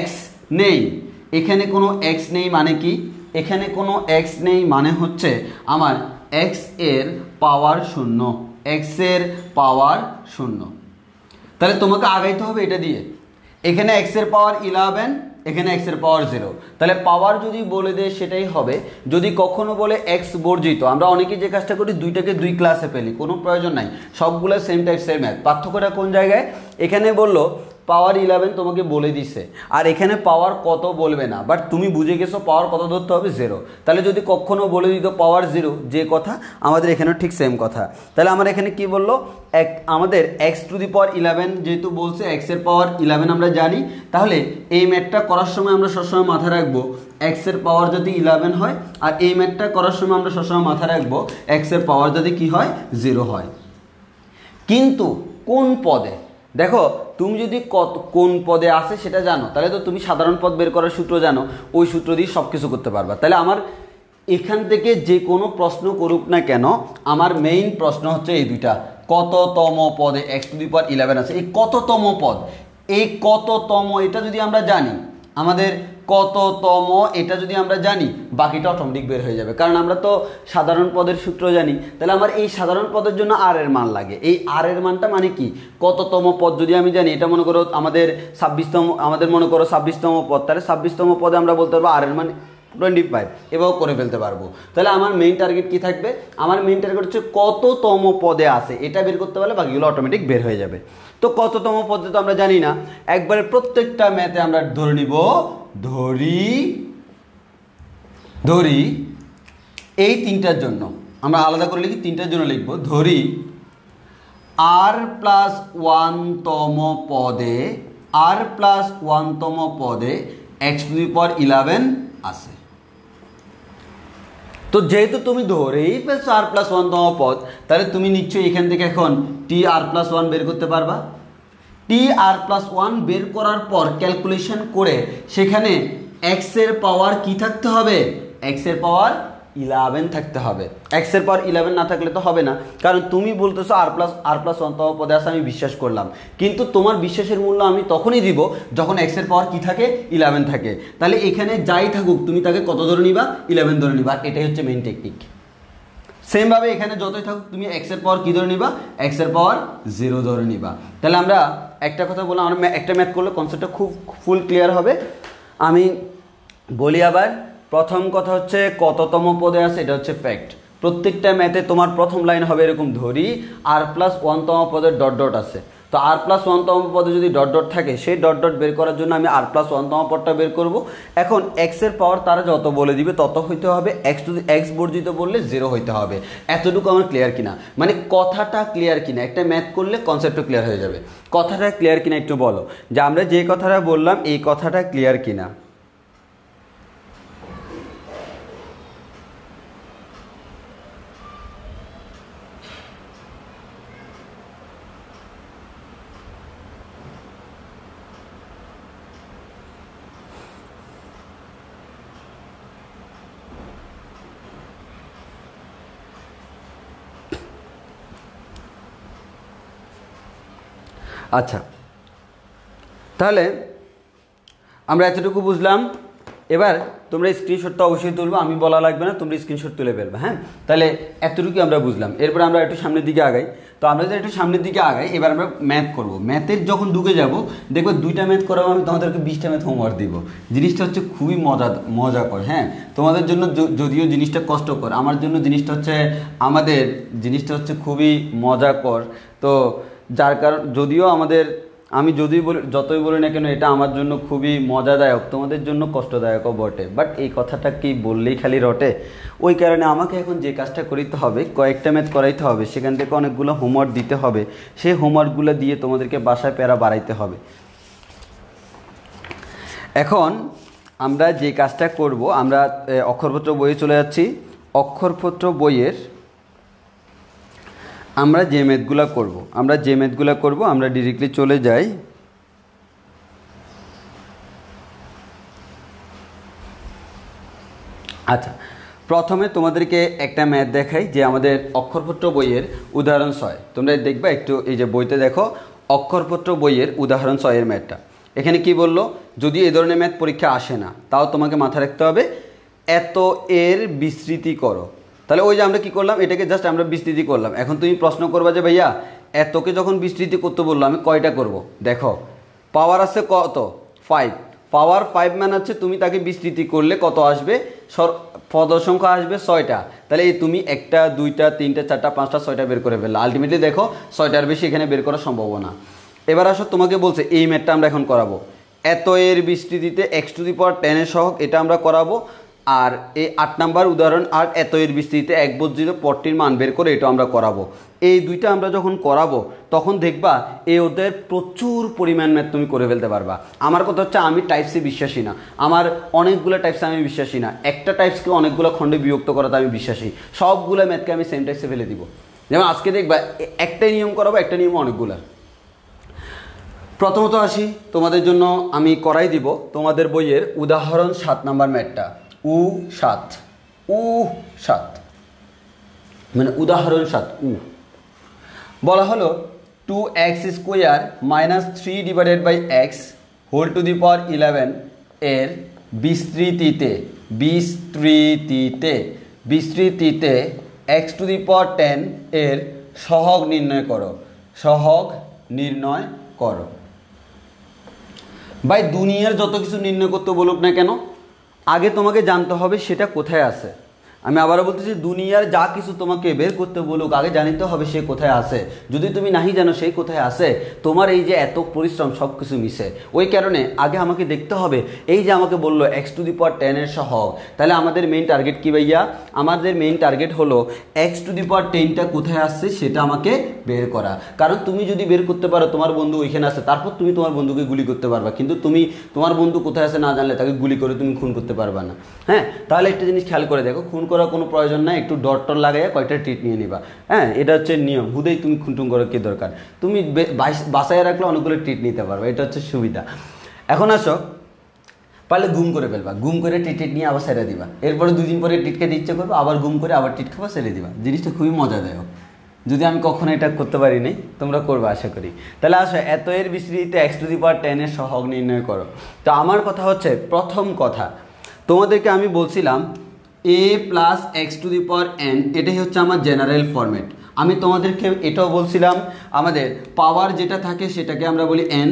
Speaker 1: x নেই। এখানে কোনো x নেই মানে কি? এখানে কোনো x নেই মানে হচ্ছে আমার x এর পাওয়ার 0, x এর পাওয়ার 0। তাহলে তোমাকে আগাইতে হবে এটা দিয়ে, এখানে x এর পাওয়ার 11, এখানে x এর পাওয়ার 0। তাহলে পাওয়ার যদি বলে দেয় সেটাই হবে। যদি কখনো বলে x বর্জিত, আমরা অনেকেই যে কাজটা করি দুইটাকে দুই ক্লাসে ফেলি, কোনো প্রয়োজন নাই, সবগুলো সেম টাইপসের ম্যাথ। পার্থক্যটা কোন জায়গায়? এখানে বললো পাওয়ার 11 তোমাকে বলে দিছে, আর এখানে পাওয়ার কত বলবে না, বাট তুমি বুঝে গেছো পাওয়ার কত ধরতে হবে? 0। তাহলে যদি কখনো বলে দিত পাওয়ার 0, যে কথা আমাদের এখানেও ঠিক সেম কথা। তাহলে আমার এখানে কি বললো, আমাদের x টু দি পাওয়ার 11 যেহেতু বলছে, x এর পাওয়ার 11 আমরা জানি, তাহলে এই ম্যাথটা করার সময় আমরা সবসময় মাথায় রাখবো x এর পাওয়ার যদি 11 হয়, আর এই ম্যাথটা করার সময় আমরা সবসময় মাথায় রাখবো x এর পাওয়ার যদি কি হয়? 0 হয়। কিন্তু কোন পদে? দেখো, তুমি যদি কোন পদে আসে সেটা জানো, তাহলে তো তুমি সাধারণ পদ বের করার সূত্র জানো, ওই সূত্র দিয়ে সব কিছু করতে পারবা। তাহলে আমার এখান থেকে যে কোনো প্রশ্ন করুক না কেন, আমার মেইন প্রশ্ন হচ্ছে এই দুইটা, কততম পদে x টু দি পাওয়ার 11 আছে। এই কততম পদ, এই কততম এটা যদি আমরা জানি, আমাদের কততম এটা যদি আমরা জানি, বাকিটা অটোমেটিক বের হয়ে যাবে, কারণ আমরা তো সাধারণ পদের সূত্র জানি। তাহলে আমার এই সাধারণ পদের জন্য আর এর মান লাগে। এই আর এর মানটা মানে কি? কততম পদ যদি আমি জানি, এটা মনে করো আমাদের 26তম পদ, তাহলে 26তম পদে আমরা বলতে পারবো আর এর মান 25, এভাবে করে ফেলতে পারবো। তাহলে আমার মেইন টার্গেট কি থাকবে? আমার মেইন টার্গেট হচ্ছে কততম পদে আছে, এটা বের করতে পারলে বাকিগুলো অটোমেটিক বের হয়ে যাবে। তো কততম পদে তো আমরা জানি না, একবারে প্রত্যেকটা ম্যাথে আমরা ধরে নিব, ধরি এই তিনটার জন্য আমরা আলাদা করে লিখি, তিনটার জন্য লিখবো, ধরি r+1তম পদে x টু দি পাওয়ার 11 আছে। তো যেহেতু তুমি ধরেই ফেলছো r+1তম পদ, তাহলে তুমি নিশ্চয়ই এখান থেকে এখন tr+1 বের করতে পারবা। tr+1 বের করার পর ক্যালকুলেশন করে সেখানে x এর পাওয়ার কি থাকতে হবে? x এর পাওয়ার 11 থাকতে হবে। x এর পাওয়ার 11 না থাকলে তো হবে না, কারণ তুমি বলতেছো r+1তম পদে আছে, আমি বিশ্বাস করলাম, কিন্তু তোমার বিশ্বাসের মূল্য আমি তখনই দিব যখন x এর পাওয়ার কি থাকে? 11 থাকে। তাহলে এখানে যাই থাকুক তুমি তাকে কত ধরে নিবা? 11 ধরে নিবা। এটাই হচ্ছে মেইন টেকনিক। সেম ভাবে এখানে যতই থাকুক তুমি x এর পাওয়ার কি ধরে নিবা? x এর পাওয়ার 0 ধরে নিবা। তাহলে আমরা একটা কথা বললাম, আমরা একটা ম্যাথ করলে কনসেপ্টটা খুব ফুল ক্লিয়ার হবে। আমি বলি আবার, প্রথম কথা হচ্ছে কততম পদে আছে এটা হচ্ছে ফ্যাক্ট। প্রত্যেকটা ম্যাথে তোমার প্রথম লাইন হবে এরকম, ধরি r+1তম পদের ডট ডট আছে, তো r+1তম পদে যদি ডট ডট থাকে সেই ডট ডট বের করার জন্য আমি r+1তম পদটা বের করব। এখন এক্সের পাওয়ার তারা যত বলে দিবে তত হইতে হবে, এক্স বর্জিত বললে 0 হইতে হবে। এতটুকু আমার ক্লিয়ার কিনা, মানে কথাটা ক্লিয়ার কিনা, একটা ম্যাথ করলে কনসেপ্টটা ক্লিয়ার হয়ে যাবে। কথাটা ক্লিয়ার কিনা একটু বলো, যে আমরা যে কথাটা বললাম এই কথাটা ক্লিয়ার কিনা। আচ্ছা, তাহলে আমরা এতটুকু বুঝলাম। এবার তোমরা স্ক্রিনশটটা অবশ্যই তুলবো, আমি বলা লাগবে না, তোমরা স্ক্রিনশট তুলে ফেলবে। হ্যাঁ, তাহলে এতটুকু আমরা বুঝলাম। এরপর আমরা একটু সামনের দিকে আগাই। তো আমরা যদি একটু সামনের দিকে আগাই, এবার আমরা ম্যাথ করব। ম্যাথের যখন ঢুকে যাব দেখবো 2টা ম্যাথ করাবো, আমি তোমাদেরকে 20টা ম্যাথ হোমওয়ার্ক দিব। জিনিসটা হচ্ছে খুবই মজাকর। হ্যাঁ, তোমাদের জন্য যদিও জিনিসটা কষ্টকর, আমার জন্য জিনিসটা হচ্ছে খুবই মজাকর। তো যার কারণ যদিও আমি যতই বলি না কেন এটা আমার জন্য খুবই মজাদায়ক, তোমাদের জন্য কষ্টদায়কও বটে, বাট এই কথাটা কি বললেই খালি রটে? ওই কারণে আমাকে এখন যে কাজটা করিতে হবে, কয়েকটা ম্যাথ করাইতে হবে, সেখান থেকে অনেকগুলো হোমওয়ার্ক দিতে হবে, সেই হোমওয়ার্কগুলো দিয়ে তোমাদেরকে বাসায় প্যারা বাড়াইতে হবে। এখন আমরা যে কাজটা করব, আমরা অক্ষরপত্র বইয়ে চলে যাচ্ছি। অক্ষরপত্র বইয়ের আমরা যে ম্যাথগুলো করব আমরা ডিরেক্টলি চলে যাই। আচ্ছা, প্রথমে তোমাদেরকে একটা ম্যাথ দেখাই, যে আমাদের অক্ষরপত্র বইয়ের উদাহরণ 6। তোমরা দেখবা একটু, এই যে বইতে দেখো অক্ষরপত্র বইয়ের উদাহরণ 6-এর ম্যাথটা। এখানে কি বললো, যদি এই ধরনের ম্যাথ পরীক্ষা আসে না, তাও তোমাকে মাথায় রাখতে হবে এত এর বিস্তৃতি করো। তাহলে ওই যে আমরা কি করলাম, এটাকে জাস্ট আমরা বিস্তৃতি করলাম। এখন তুমি প্রশ্ন করবা যে ভাইয়া এতকে যখন বিস্তৃতি করতে বললো আমি কয়টা করব? দেখো পাওয়ার আছে কত, 5। পাওয়ার 5 মানে হচ্ছে তুমি তাকে বিস্তৃতি করলে কত আসবে, পদ সংখ্যা আসবে 6টা। তাহলে এই তুমি 1টা 2টা 3টা 4টা 5টা 6টা বের করে ফেললা। আলটিমেটলি দেখো 6টার বেশি এখানে বের করা সম্ভব না। এবার আসো, তোমাকে বলছে এই ম্যাথটা আমরা এখন করাবো। এত এর বিস্তৃতিতে x⁻10 এর সহগ, এটা আমরা করাবো। আর এই 8 নাম্বার উদাহরণ, আর এত এর বিস্তৃতিতে এক বর্জিত পদটির মান বের করে এটা আমরা করাবো। এই দুইটা আমরা যখন করাবো তখন দেখবা এই ওদের প্রচুর পরিমাণ ম্যাথ তুমি করে ফেলতে পারবা। আমার কথা হচ্ছে আমি টাইপসে বিশ্বাসী না, আমার অনেকগুলো টাইপসে আমি বিশ্বাসী না, একটা টাইপসকে অনেকগুলো খণ্ডে বিভক্ত করাতে আমি বিশ্বাসী। সবগুলো ম্যাথকে আমি সেম টাইপসে ফেলে দিব। যেমন আজকে দেখবা একটাই নিয়ম করাবো, একটা নিয়ম অনেকগুলো। প্রথমত আসি, তোমাদের জন্য আমি করাই দিব তোমাদের বইয়ের উদাহরণ 7 নাম্বার ম্যাথটা। U7 মানে উদাহরণ 7। বলা হলো 2x² - 3/x whole to the power 11 এর বিস্তৃতিতে x⁻10 এর সহগ নির্ণয় করো। ভাই দুনিয়ার যত কিছু নির্ণয় করতে বলুক না কেন, আগে তোমাকে জানতে হবে সেটা কোথায় আছে। আমি আবারও বলতেছি, দুনিয়ার যা কিছু তোমাকে বের করতে বলুক, আগে জানিতে হবে সে কোথায় আছে। যদি তুমি নাহি জানো সেই কোথায় আছে, তোমার এই যে এত পরিশ্রম সব কিছু মিশে। ওই কারণে আগে আমাকে দেখতে হবে, এই যে আমাকে বললো x⁻10 এর সহগ, তাহলে আমাদের মেইন টার্গেট কি ভাইয়া? আমাদের মেইন টার্গেট হলো x⁻10টা কোথায় আসছে সেটা আমাকে বের করা। কারণ তুমি যদি বের করতে পারো তোমার বন্ধু ওইখানে আছে, তারপর তুমি তোমার বন্ধুকে গুলি করতে পারবা, কিন্তু তুমি তোমার বন্ধু কোথায় আছে না জানলে তাকে গুলি করে তুমি খুন করতে পারবা না। হ্যাঁ, তাহলে একটা জিনিস খেয়াল করে দেখো, খুন করার কোনো প্রয়োজন নাই, একটু ডট টট লাগাইয়া কয়েকটা ট্রিট নিয়ে নিবা। হ্যাঁ, এটা হচ্ছে নিয়ম। হুদেই তুমি খুনটুন করার কি দরকার, তুমি বাসায় রাখলে অনেকগুলো ট্রিট নিতে পারবে, এটা হচ্ছে সুবিধা। এখন আসো, পারলে গুম করে ফেলবা, গুম করে টিট নিয়ে আবার ছেড়ে দিবা। এরপরে 2 দিন পরে টিট খেতে ইচ্ছে করবো, আবার গুম করে আবার টিট খাবা, ছেড়ে দিবা। জিনিসটা খুবই মজাদায়ক। যদি আমি কখনো এটা করতে পারি নাই, তোমরা করবে আশা করি। তাহলে আসো, এত এর বিস্তৃতিতে x⁻10 এর সহগ নির্ণয় করো। তো আমার কথা হচ্ছে, প্রথম কথা তোমাদেরকে আমি বলছিলাম a + x⁻n, এটাই হচ্ছে আমার জেনারেল ফরম্যাট। আমি তোমাদেরকে এটাও বলছিলাম, আমাদের পাওয়ার যেটা থাকে সেটাকে আমরা বলি n,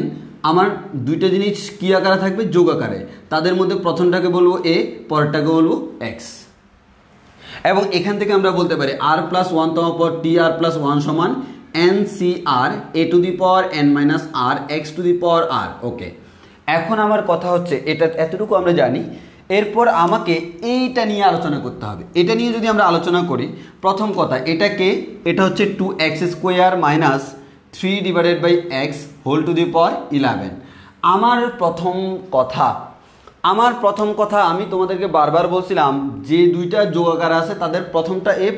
Speaker 1: আমার দুইটা জিনিস কী আকারে থাকবে, যোগ আকারে। তাদের মধ্যে প্রথমটাকে বলবো এ, পরেরটাকে বলবো এক্স। এবং এখান থেকে আমরা বলতে পারি আর প্লাস ওয়ান তম পদ টি আর প্লাস ওয়ান সমান N C R A to the power N minus R X to the power R. Okay, এখন আমার কথা হচ্ছে এটা এতটুকু আমরা জানি। এরপর আমাকে এইটা নিয়ে আলোচনা করতে হবে। এটা নিয়ে যদি আমরা আলোচনা করি, প্রথম কথা এটাকে, এটা হচ্ছে 2x square minus 3 divided by X whole to the power 11। আমার প্রথম কথা আমি তোমাদেরকে বারবার বলছিলাম যে দুইটা যোগাকার আছে তাদের প্রথমটা এ,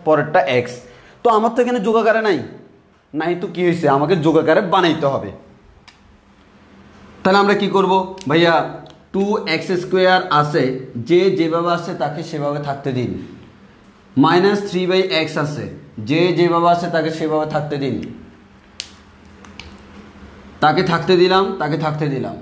Speaker 1: পরেরটা এক্স। তো আমার তো এখানে যোগাকারে নাই তো কি হয়েছে, আমাকে যোগাকারে বানাইতে হবে। তাহলে আমরা কি করব ভাইয়া, 2x স্কোয়ার আছে, যে যেভাবে আছে তাকে সেভাবে থাকতে দিন। মাইনাস 3/x আছে, যে যেভাবে আছে তাকে সেভাবে থাকতে দিন। তাকে থাকতে দিলাম।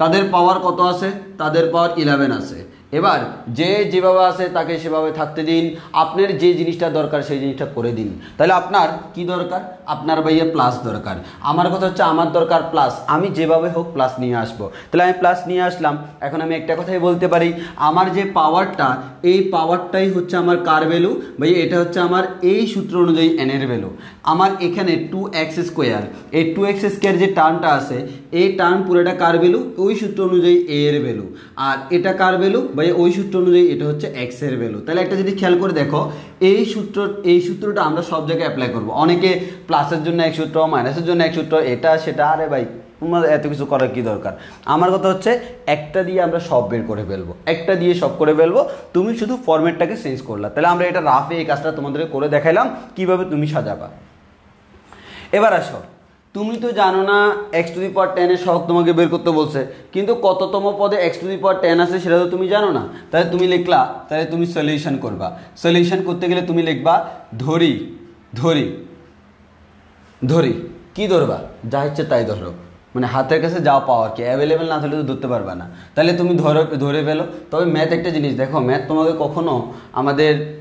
Speaker 1: তাদের পাওয়ার কত আছে, তাদের পাওয়ার 11 আছে। এবার যে যেভাবে আছে তাকে সেভাবে থাকতে দিন। আপনার যে জিনিসটা দরকার সেই জিনিসটা করে দিন। তাহলে আপনার কি দরকার, আপনার ভাইয়া প্লাস দরকার। আমার কথা হচ্ছে আমার দরকার প্লাস, আমি যেভাবে হোক প্লাস নিয়ে আসবো। তাহলে আমি প্লাস নিয়ে আসলাম। এখন আমি একটা কথাই বলতে পারি, আমার যে পাওয়ারটা, এই পাওয়ারটাই হচ্ছে আমার কার ভ্যালু ভাইয়া, এটা হচ্ছে আমার এই সূত্র অনুযায়ী এন এর ভ্যালু। আমার এখানে 2x স্কোয়ার, এই 2x স্কোয়ার যে টার্মটা আছে, এই টার্ম পুরোটা কার ভ্যালু, ওই সূত্র অনুযায়ী এ এর ভ্যালু। আর এটা কার ভ্যালু ভাই, ওই সূত্র অনুযায়ী এটা হচ্ছে এক্স এর ভ্যালু। তাহলে একটা যদি খেয়াল করে দেখো, এই সূত্রটা আমরা সব জায়গায় অ্যাপ্লাই করব। অনেকে প্লাসের জন্য এক সূত্র, মাইনাসের জন্য এক সূত্র, এটা সেটা, আরে ভাই তোমার এত কিছু করার কি দরকার। আমার কথা হচ্ছে একটা দিয়ে আমরা সব বের করে ফেলবো, একটা দিয়ে সব করে ফেলবো। তুমি শুধু ফরম্যাটটাকে চেঞ্জ করলা। তাহলে আমরা এটা রাফে এই কাজটা তোমাদেরকে করে দেখাইলাম কিভাবে তুমি সাজাবা। এবার আসো, তুমি তো জানো না x টু দি পাওয়ার 10 এর সহগ তোমাকে বের করতে বলছে, কিন্তু কততম পদে x টু দি পাওয়ার 10 আছে সেটা তো তুমি জানো না। তাহলে তুমি লিখলা, তাহলে তুমি সলিউশন করবা। সলিউশন করতে গেলে তুমি লিখবা ধরি কি ধরবা, যা ইচ্ছে তাই ধরো, মানে হাতের কাছে যাও পাওয়ার কি অ্যাভেলেবেল না থাকলে তো ধরতে পারবে না। তাহলে তুমি ধরে ফেলো। তবে ম্যাথ একটা জিনিস দেখো, ম্যাথ তোমাকে কখনো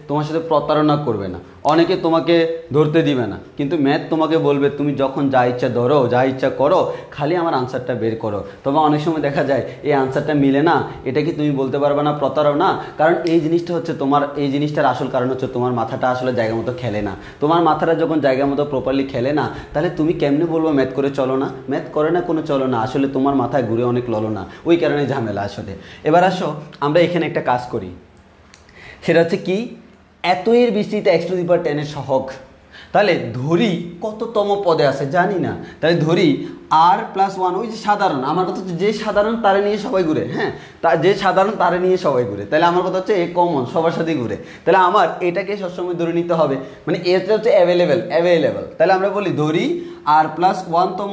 Speaker 1: তোমার সাথে প্রতারণা করবে না। অনেকে তোমাকে ধরতে দিবে না, কিন্তু ম্যাথ তোমাকে বলবে তুমি যখন যা ইচ্ছা ধরো, যা ইচ্ছা করো, খালি আমার আনসারটা বের করো। তবে অনেক সময় দেখা যায় এই আনসারটা মিলে না, এটা কি তুমি বলতে পারবে না প্রতারণা? কারণ এই জিনিসটা হচ্ছে এই জিনিসটার আসল কারণ হচ্ছে তোমার মাথাটা আসলে জায়গা মতো খেলে না। তোমার মাথাটা যখন জায়গা মতো প্রপারলি খেলে না, তাহলে তুমি কেমনে বলবো ম্যাথ করে চলো না? ম্যাথ করে না কোনো চলো না, আসলে তোমার মাথায় ঘুরে অনেক ললো না, ওই কারণে ঝামেলা আসলে। এবার আসো আমরা এখানে একটা কাজ করি, সেটা হচ্ছে কি, এতই বৃষ্টিতে x টু দি পাওয়ার 10 এর সহগ। তাহলে ধরি কততম পদে আছে জানি না, তাহলে ধরি আর প্লাস 1, ওই যে সাধারণ। আমার কথা হচ্ছে যে সাধারণ তারে নিয়ে সবাই ঘুরে, হ্যাঁ, যে সাধারণ তারে নিয়ে সবাই ঘুরে। তাহলে আমার কথা হচ্ছে এ কমন, সবার সাথেই ঘুরে। তাহলে আমার এটাকে সবসময় ধরে নিতে হবে, মানে এটা হচ্ছে অ্যাভেলেবেল। তাহলে আমরা বলি ধরি আর প্লাস 1তম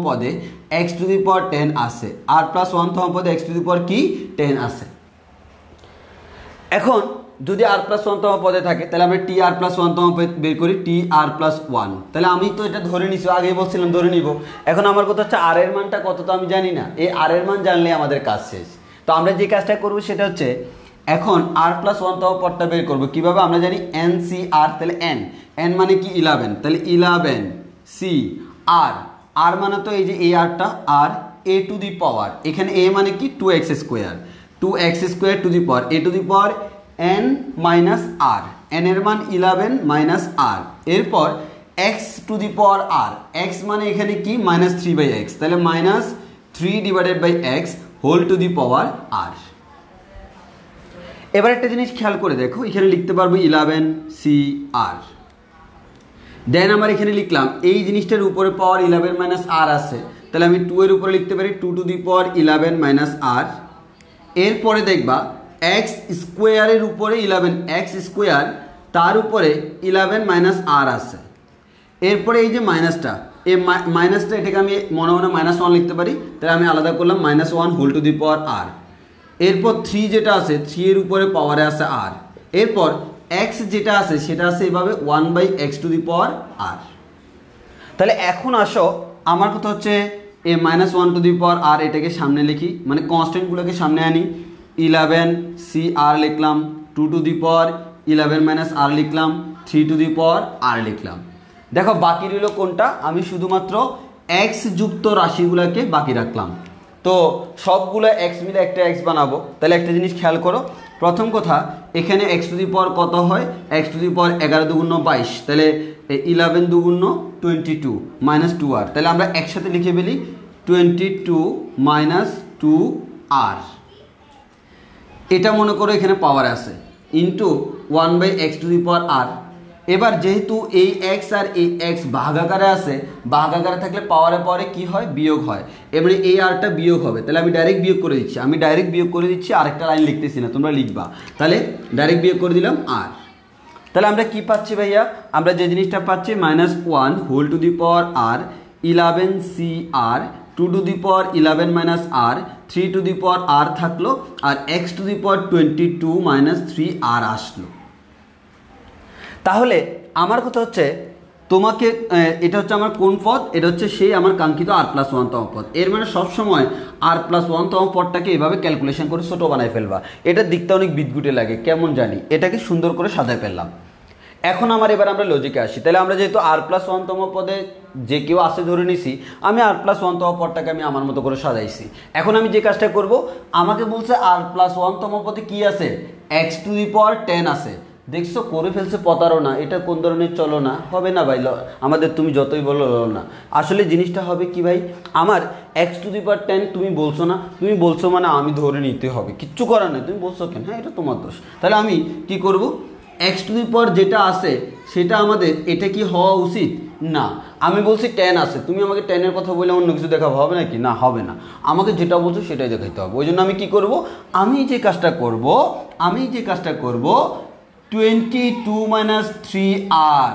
Speaker 1: পদে x টু দি পাওয়ার 10 আছে, আর প্লাস 1তম পদে x টু দি পাওয়ার কি 10 আছে। এখন যদি আর প্লাস 1তম পদে থাকে, তাহলে আমরা টি আর প্লাস 1তম বের করি, টি আর প্লাস 1। তাহলে আমি তো এটা ধরে নিছি, আগেই বলছিলাম ধরে নিব। এখন আমার কথা হচ্ছে আর এর মানটা কত তো আমি জানি না, এই আর এর মান জানলে আমাদের কাজ শেষ। তো আমরা যে কাজটা করবো সেটা হচ্ছে এখন আর প্লাস 1তম পদটা বের করবো কিভাবে, আমরা জানি এন সি আর। তাহলে এন মানে কি 11, তাহলে 11 সি আর মানে তো এই যে এই আরটা, আর এ টু দি পাওয়ার, এখানে এ মানে কি 2x square to the power A to the power n minus R, n এর মান 11 মাইনাস আর, এরপর x to the power R, x মানে এখানে কি মাইনাস 3/x, তাহলে minus 3 divided by X whole to the power R. এবার একটা জিনিস খেয়াল করে দেখো, এখানে লিখতে পারবো 11 সি আর। দেন আমার এখানে লিখলাম এই জিনিসটার উপরে পাওয়ার 11 মাইনাস আর আছে, তাহলে আমি 2 এর উপরে লিখতে পারি 2 টু দি পাওয়ার 11 মাইনাস আর। এরপরে দেখবা এক্স স্কোয়ারের উপরে 11, এক্স স্কোয়ার তার উপরে 11 মাইনাস আর আছে। এরপরে এই যে মাইনাসটা, এই মাইনাসটা এটাকে আমি মনে মনে -1 লিখতে পারি, তাহলে আমি আলাদা করলাম -1 হোল টু দি পাওয়ার আর। এরপর 3 যেটা আছে, 3 এর উপরে পাওয়ারে আছে আর। এরপর এক্স যেটা আছে সেটা আছে এভাবে 1/x টু দি পাওয়ার আর। তাহলে এখন আসো, আমার কথা হচ্ছে এই -1 টু দি পাওয়ার আর, এটাকে সামনে লিখি, মানে কনস্ট্যান্টগুলোকে সামনে আনি। 11 সি আর লিখলাম, 2 টু দি পাওয়ার 11 মাইনাস আর লিখলাম, 3 টু দি পাওয়ার আর লিখলাম। দেখো বাকি রইল কোনটা, আমি শুধুমাত্র এক্স যুক্ত রাশিগুলোকে বাকি রাখলাম। তো সবগুলো এক্স মিলে একটা এক্স বানাবো। তাহলে একটা জিনিস খেয়াল করো, প্রথম কথা এখানে এক্স টু দি পাওয়ার কত হয়, এক্স টু দি পাওয়ার 11 দুগুণ 22, তাহলে 11 দুগুণ 22 মাইনাস 2r, তাহলে আমরা একসাথে লিখে ফেলি 22 মাইনাস 2r। এটা মনে করো এখানে পাওয়ার আছে into 1/x to the power r। এবার যেহেতু এই এক্স আর এই এক্স ভাগাকারে আছে, ভাগাকারে থাকলে পাওয়ারে পাওয়ারে কি হয়, বিয়োগ হয়, এবারে এই আরটা বিয়োগ হবে। তাহলে আমি ডাইরেক্ট বিয়োগ করে দিচ্ছি, আরেকটা লাইন লিখতেছি না, তোমরা লিখবা। তাহলে ডাইরেক্ট বিয়োগ করে দিলাম আর। তাহলে আমরা কি পাচ্ছি ভাইয়া, আমরা যে জিনিসটা পাচ্ছি -1 whole to the power r 11cr 2 to the power 11 minus r 3 to the power r থাকলো, আর x to the power 22 minus 3r আসলো। তাহলে আমার কথা হচ্ছে তোমাকে এটা হচ্ছে আমার কোন পদ, এটা হচ্ছে সেই আমার কাঙ্ক্ষিত r+1তম পদ। এর মানে সবসময় r+1তম পদটাকে এভাবে ক্যালকুলেশন করে ছোটো বানায় ফেলবা। এটা দেখতে অনেক বিদঘুটে লাগে, কেমন জানি, এটাকে সুন্দর করে সাজায় ফেললাম। এখন এবার আমরা লজিকে আসি। তাহলে আমরা যেহেতু r+1তম পদে যে কেউ আসে ধরে নিছি, আমি r+1তম পদটাকে আমি আমার মতো করে সাজাইছি। এখন আমি যে কাজটা করব, আমাকে বলছে r+1তম পদে কি আছে, x টু দি পাওয়ার 10 আছে। দেখছো করে ফেলছে প্রতারণা। এটা কোন ধরনের চলো না, হবে না ভাই, আমাদের তুমি যতই বলো না, আসলে জিনিসটা হবে কি ভাই, আমার x টু দি পাওয়ার 10 তুমি বলছো না, তুমি বলছো মানে আমি ধরে নিতে হবে, কিচ্ছু করার নেই, তুমি বলছো কেন, হ্যাঁ এটা তোমার দোষ। তাহলে আমি কি করব, x টু দি পাওয়ার যেটা আছে সেটা আমাদের এটা কি হওয়া উচিত না, আমি বলছি 10 আছে, তুমি আমাকে 10-এর কথা বলে অন্য কিছু দেখাবো, হবে নাকি, না হবে না, আমাকে যেটা বলছো সেটাই দেখাইতে হবে। ওই জন্য আমি কি করব, আমি যে কাজটা করব 22 মাইনাস 3r,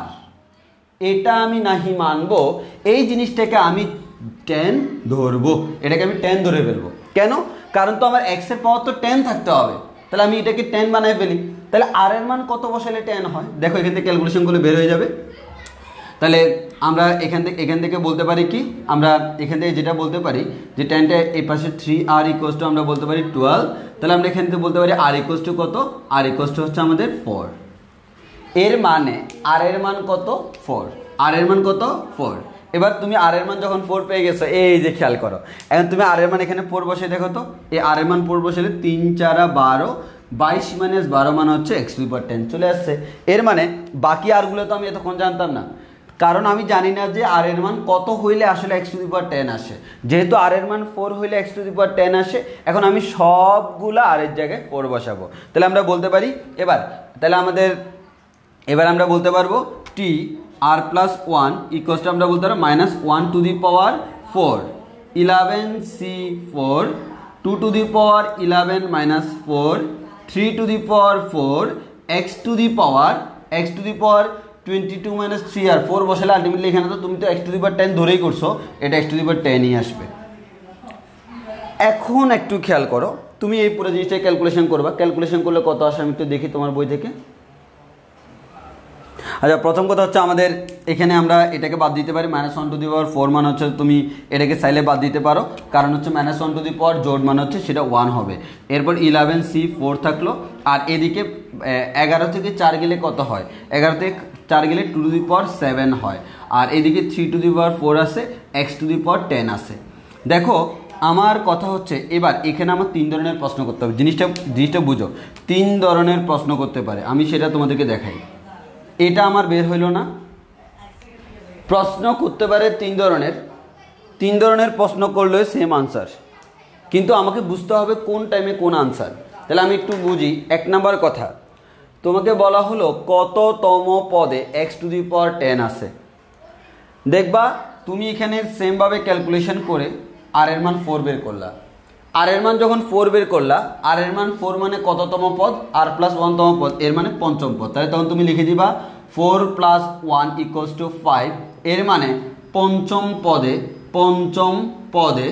Speaker 1: এটা আমি নাহি মানবো, এই জিনিসটাকে আমি 10 ধরবো, এটাকে আমি 10 ধরে ফেলবো। কেন, কারণ তো আমার x এর পাওয়ার তো 10 থাকতে হবে, তাহলে আমি এটাকে 10 বানাই ফেলি। তাহলে r এর মান কত বসালে 10 হয়, দেখো এখান থেকে ক্যালকুলেশন করলে বের হয়ে যাবে। তাহলে আমরা এখান থেকে বলতে পারি কি, আমরা এখান থেকে যেটা বলতে পারি যে 10টা এই পাশে 3r ইকুয়ালস টু আমরা বলতে পারি 12। তাহলে আমরা এখান থেকে বলতে পারি r ইকুয়ালস টু কত, r ইকুয়ালস টু হচ্ছে আমাদের 4। এর মানে r এর মান কত, 4, r এর মান কত 4। এবার তুমি r এর মান যখন 4 পেয়ে গেছো, এই যে খেয়াল করো, এখন তুমি r এর মান এখানে 4 বসে দেখো তো, এই r এর মান 4 বসালে 3 4 12, 22 মাইনাস 12 মানে হচ্ছে x টু দি পাওয়ার 10 চলে আসছে। এর মানে বাকি আরগুলো তো আমি এতক্ষণ জানতাম না, কারণ আমি জানি না যে r এর মান কত হইলে আসলে x টু দি পাওয়ার 10 আসে। যেহেতু r এর মান 4 হইলে x টু দি পাওয়ার 10 আসে, এখন আমি সবগুলা r এর জায়গায় 4 বসাবো। তাহলে আমরা বলতে পারি এবার আমরা বলতে পারবো t r+1 ইকুয়ালস টু আমরা বলতে পারবো -1 two the power 4 11c4 2 to the power 11 minus 4 3 to the power 4 x to the power 22 minus 3 আর 4 বসালে আলটিমেটলি এখানে তো তুমি তো x টু দি পাওয়ার 10 ধরেই করছো, এটা x টু দি পাওয়ার 10ই আসবে। এখন একটু খেয়াল করো, তুমি এই পুরো জিনিসটা ক্যালকুলেশন করবা, ক্যালকুলেশন করলে কত আসে আমি একটু দেখি তোমার বই থেকে। আচ্ছা, প্রথম কথা হচ্ছে আমাদের এখানে আমরা এটাকে বাদ দিতে পারি, -1 টু দি পাওয়ার 4 মানে হচ্ছে তুমি এটাকে চাইলে বাদ দিতে পারো, কারণ হচ্ছে -1 টু দি পাওয়ার জোড় মানে হচ্ছে সেটা 1 হবে। এরপর 11c4 থাকলো, আর এদিকে 11 থেকে 4 গেলে কত হয়, 11 থেকে 4 গেলে 2 টু দি পাওয়ার 7 হয়, আর এদিকে 3 টু দি পাওয়ার 4 আছে, x টু দি পাওয়ার 10 আছে। দেখো আমার কথা হচ্ছে এবার এখানে আমার 3 ধরনের প্রশ্ন করতে হবে, জিনিসটা বুঝো, 3 ধরনের প্রশ্ন করতে পারে, আমি সেটা তোমাদেরকে দেখাই। এটা আমার বের হইল না, প্রশ্ন করতে পারে 3 ধরনের প্রশ্ন করলে সেম আনসার, কিন্তু আমাকে বুঝতে হবে কোন টাইমে কোন আনসার। তাহলে আমি একটু বুঝি। 1 নাম্বার কথা, তোমাকে বলা হলো কততম পদে x টু দি পাওয়ার 10 আছে। দেখবা তুমি এখানে সেমভাবে ক্যালকুলেশন করে r এর মান 4 বের করলা, r এর মান যখন 4 বের করলা, r এর মান 4 মানে কততম পদ, r+1তম পদ, এর মানে পঞ্চম পদ। তাহলে তখন তুমি লিখে দিবা 4 + 1 = 5, এর মানে পঞ্চম পদে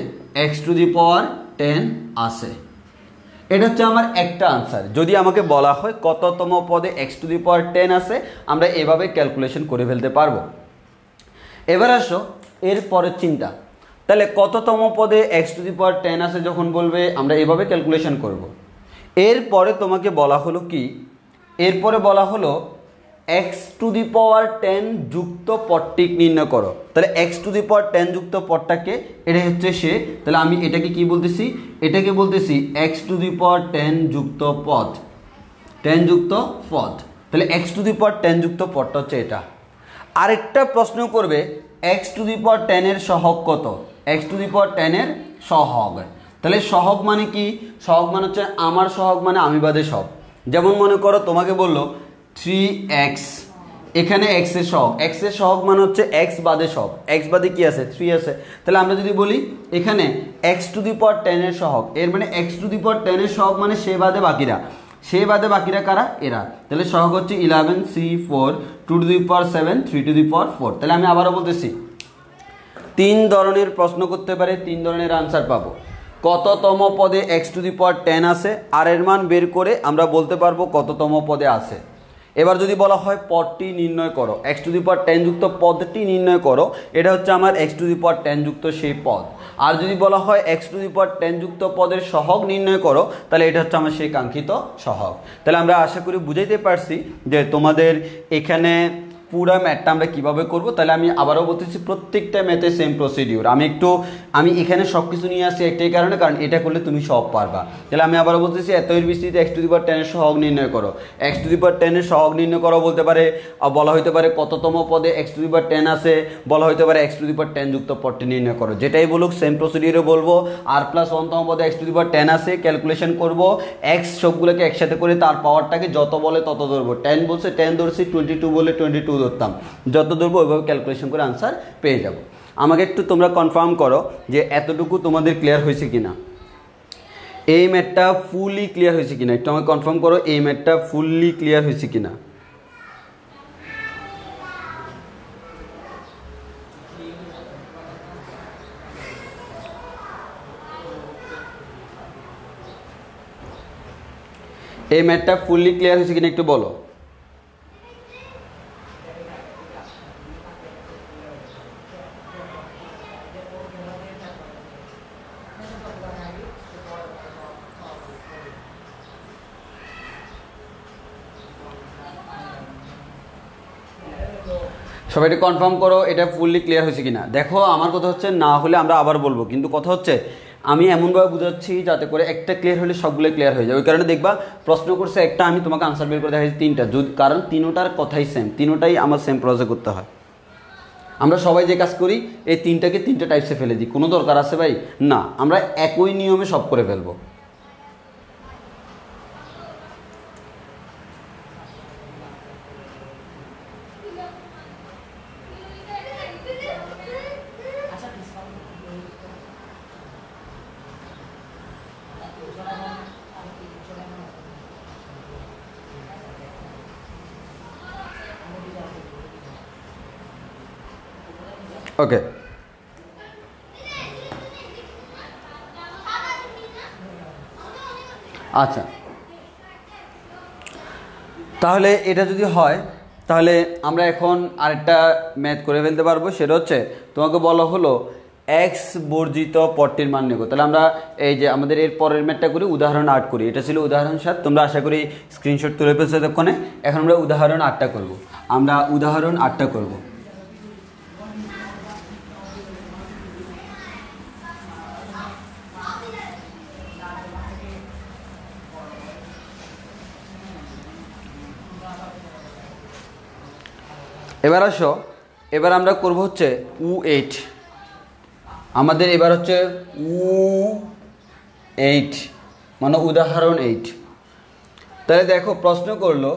Speaker 1: x টু দি পাওয়ার 10 আছে। এটা হচ্ছে আমার একটা আনসার। যদি আমাকে বলা হয় কততম পদে x টু দি পাওয়ার 10 আছে, আমরা এভাবে ক্যালকুলেশন করে ফেলতে পারবো। এবার আসো এর পরের চিন্তা, তাহলে কততম পদে x টু দি পাওয়ার 10 আছে যখন বলবে, আমরা এভাবে ক্যালকুলেশন করব। এরপরে তোমাকে বলা হলো কি, এরপরে বলা হলো x⁻10 যুক্ত পদটি নির্ণয় করো। তাহলে x⁻10 যুক্ত পদটাকে, এটা হচ্ছে সে, তাহলে আমি এটাকে কি বলতেছি, এটাকে বলতেছি x⁻10 যুক্ত পদ, 10 যুক্ত পদ। তাহলে x⁻10 যুক্ত পদটা হচ্ছে এটা। আরেকটা প্রশ্ন করবে x⁻10 এর সহগ কত, x⁻10 এর সহগ। তাহলে সহগ মানে কি, সহগ মানে হচ্ছে আমার সহগ মানে আমি বাদে সব। যেমন মনে করো তোমাকে বললো 3x, এখানে x এর সহগ, x এর সহগ মানে হচ্ছে x বাদে সব, x বাদে কি আছে 3 আছে। তাহলে আমরা যদি বলি এখানে x⁻10 এর সহগ, এর মানে x⁻10 এর সহগ মানে সে বাদে বাকিরা, সে বাদে বাকিরা কারা, এরা। তাহলে সহগ হচ্ছে 11c4 2⁻7 3⁻4। তাহলে আমি আবারও বলতেছি, 3 ধরনের প্রশ্ন করতে পারে, 3 ধরনের আনসার পাবো। কততম পদে x⁻10 আছে, আর এর মান বের করে আমরা বলতে পারবো কততম পদে আছে। এবার যদি বলা হয় পদটি নির্ণয় করো, x⁻10 যুক্ত পদটি নির্ণয় করো, এটা হচ্ছে আমার x⁻10 যুক্ত সেই পদ। আর যদি বলা হয় x⁻10 যুক্ত পদের সহগ নির্ণয় করো, তাহলে এটা হচ্ছে আমার সেই কাঙ্ক্ষিত সহগ। তাহলে আমরা আশা করি বুঝাইতে পারছি যে তোমাদের এখানে পুরো ম্যাথটা আমরা কীভাবে করব। তাহলে আমি আবারও বলতেছি, প্রত্যেকটা ম্যাথে সেম প্রসিডিউর। আমি এখানে সব কিছু নিয়ে আসছি একটাই কারণে, কারণ এটা করলে তুমি সব পারবা। তাহলে আমি আবারও বলতেছি, এত এর বিস্তৃতি x⁻10 এর সহগ নির্ণয় করো, x⁻10 এর সহগ নির্ণয় করো বলতে পারে, বলা হইতে পারে কততম পদে x⁻10 আছে, বলা হইতে পারে x⁻10 যুক্ত পদটি নির্ণয় করো। যেটাই বলুক সেম প্রসিডিউরে বলবো। r+1তম পদে x⁻10 আছে, ক্যালকুলেশন করব, x সবগুলোকে একসাথে করে তার পাওয়ারটাকে যত বলে তত ধরবো। 10 বলছে 10 ধরছি, 22 বলে 22 ধরতাম, যত ধরবো ওইভাবে ক্যালকুলেশন করে আনসার পেয়ে যাব। আমাকে একটু তোমরা কনফার্ম করো যে এতটুকু তোমাদের ক্লিয়ার হয়েছে কিনা, এই ম্যাথটা ফুললি ক্লিয়ার হয়েছে কিনা, একটু আমাকে কনফার্ম করো এই ম্যাথটা ফুললি ক্লিয়ার হয়েছে কিনা। এই ম্যাথটা ফুললি ক্লিয়ার হয়েছে কিনা একটু বলো। সবাই একটু কনফার্ম করো এটা ফুললি ক্লিয়ার হয়েছে কিনা। দেখো আমার কথা হচ্ছে, না হলে আমরা আবার বলবো, কিন্তু কথা হচ্ছে আমি এমনভাবে বুঝাচ্ছি যাতে করে একটা ক্লিয়ার হলে সবগুলো ক্লিয়ার হয়ে যায়। ওই কারণে দেখবা প্রশ্ন করছে একটা, আমি তোমাকে আনসার বের করে দেখাচ্ছি 3টা, কারণ তিনোটার কথাই সেম, তিনোটাই আমার সেম প্রসেস করতে হয়। আমরা সবাই যে কাজ করি এই 3টাকে 3টে টাইপসে ফেলে দিই, কোনো দরকার আছে ভাই না, আমরা একই নিয়মে সব করে ফেলবো। ওকে, আচ্ছা তাহলে এটা যদি হয় তাহলে আমরা এখন আরেকটা ম্যাথ করে ফেলতে পারবো। সেটা হচ্ছে তোমাকে বলা হলো এক্স বর্জিত পদটির মান নির্ণয়। তাহলে আমরা এই যে আমাদের এর পরের ম্যাথটা করি, উদাহরণ 8 করি। এটা ছিল উদাহরণ 7, তোমরা আশা করি স্ক্রিনশট তুলে ফেলছো এতক্ষণে। এখন আমরা উদাহরণ 8টা করব, আমরা উদাহরণ 8টা করব। এবার আসো, এবার আমরা করব হচ্ছে U8, আমাদের এবার হচ্ছে U8 মানে উদাহরণ 8। তাহলে দেখো প্রশ্ন করলো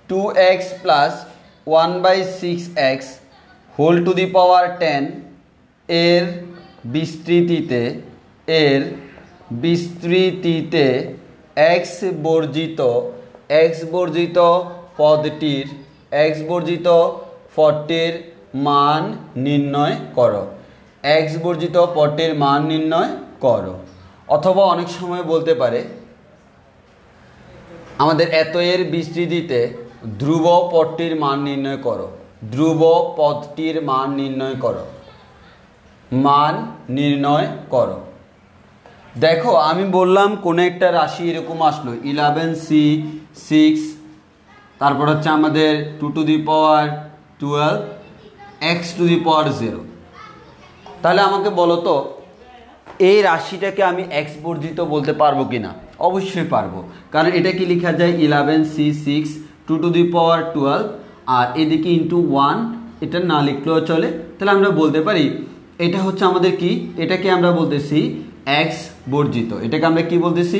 Speaker 1: 2x + 1/6x whole to the power 10 এর বিস্তৃতিতে x বর্জিত পদটির মান নির্ণয় করো, x বর্জিত পদটির মান নির্ণয় করো। অথবা অনেক সময় বলতে পারে আমাদের এত এর বিস্তৃতিতে ধ্রুব পদটির মান নির্ণয় করো, ধ্রুব পদটির মান নির্ণয় করো, মান নির্ণয় করো। দেখো আমি বললাম কোনো একটা রাশি এরকম আসলো 11c 6 তারপর হচ্ছে আমাদের 2 to the power 12 x to the power 0। তাহলে আমাকে বলো তো এই রাশিটাকে আমি x বর্জিত বলতে পারবো কি না? অবশ্যই পারবো, কারণ এটা কি লেখা যায় 11c6 2 টু দি পাওয়ার 12 আর এদিকে ইন্টু 1, এটা না লিখলেও চলে। তাহলে আমরা বলতে পারি এটা হচ্ছে আমাদের কি, এটাকে আমরা বলতেছি x বর্জিত। এটাকে আমরা কি বলতেছি?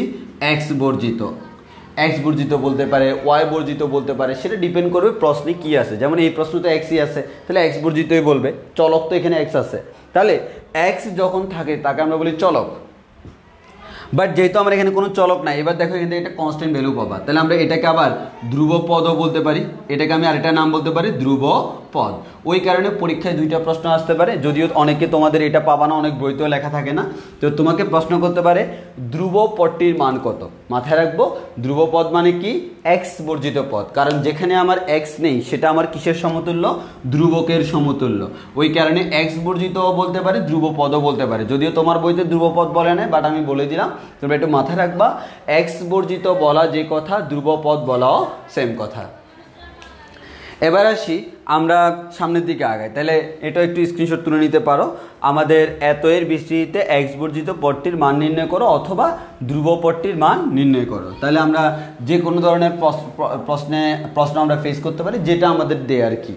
Speaker 1: x বর্জিত। x বর্জিত বলতে পারে, y বর্জিত বলতে পারে, সেটা ডিপেন্ড করবে প্রশ্নে কি আছে। যেমন এই প্রশ্ন তো xই আছে, তাহলে x বর্জিতই বলবে। চলক তো এখানে x আছে, তাহলে x যখন থাকে তাকে আমরা বলি চলক। বাট যেহেতু আমার এখানে কোনো চলক নাই, এবার দেখো এখান থেকে একটা কনস্ট্যান্ট ভ্যালু পাবা, তাহলে আমরা এটাকে আবার ধ্রুব পদও বলতে পারি। এটাকে আমি আরেকটা নাম বলতে পারি ধ্রুব পদ। ওই কারণে পরীক্ষায় দুইটা প্রশ্ন আসতে পারে, যদিও অনেকে তোমাদের এটা পাবা না, অনেক বইতেও লেখা থাকে না। তো তোমাকে প্রশ্ন করতে পারে ধ্রুব পদটির মান কত। মাথায় রাখবো ধ্রুব পদ মানে কি? এক্স বর্জিত পদ। কারণ যেখানে আমার এক্স নেই সেটা আমার কিসের সমতুল্য? ধ্রুবকের সমতুল্য। ওই কারণে এক্স বর্জিতও বলতে পারে, ধ্রুব পদও বলতে পারে। যদিও তোমার বইতে ধ্রুব পদ বলে নাই, বাট আমি বলে দিলাম, তোমরা একটু মাথায় রাখবা। এক্স বর্জিত বলা যে কথা, ধ্রুব পদ বলাও সেম কথা। এবার আসি আমরা সামনের দিকে আগাই, তাহলে এটা একটু স্ক্রিনশট তুলে নিতে পারো। আমাদের এত এর বিস্তৃতিতে এক্স বর্জিত পদটির মান নির্ণয় করো অথবা ধ্রুব পদটির মান নির্ণয় করো। তাহলে আমরা যে কোনো ধরনের প্রশ্ন আমরা ফেস করতে পারি, যেটা আমাদের দেয় আর কি।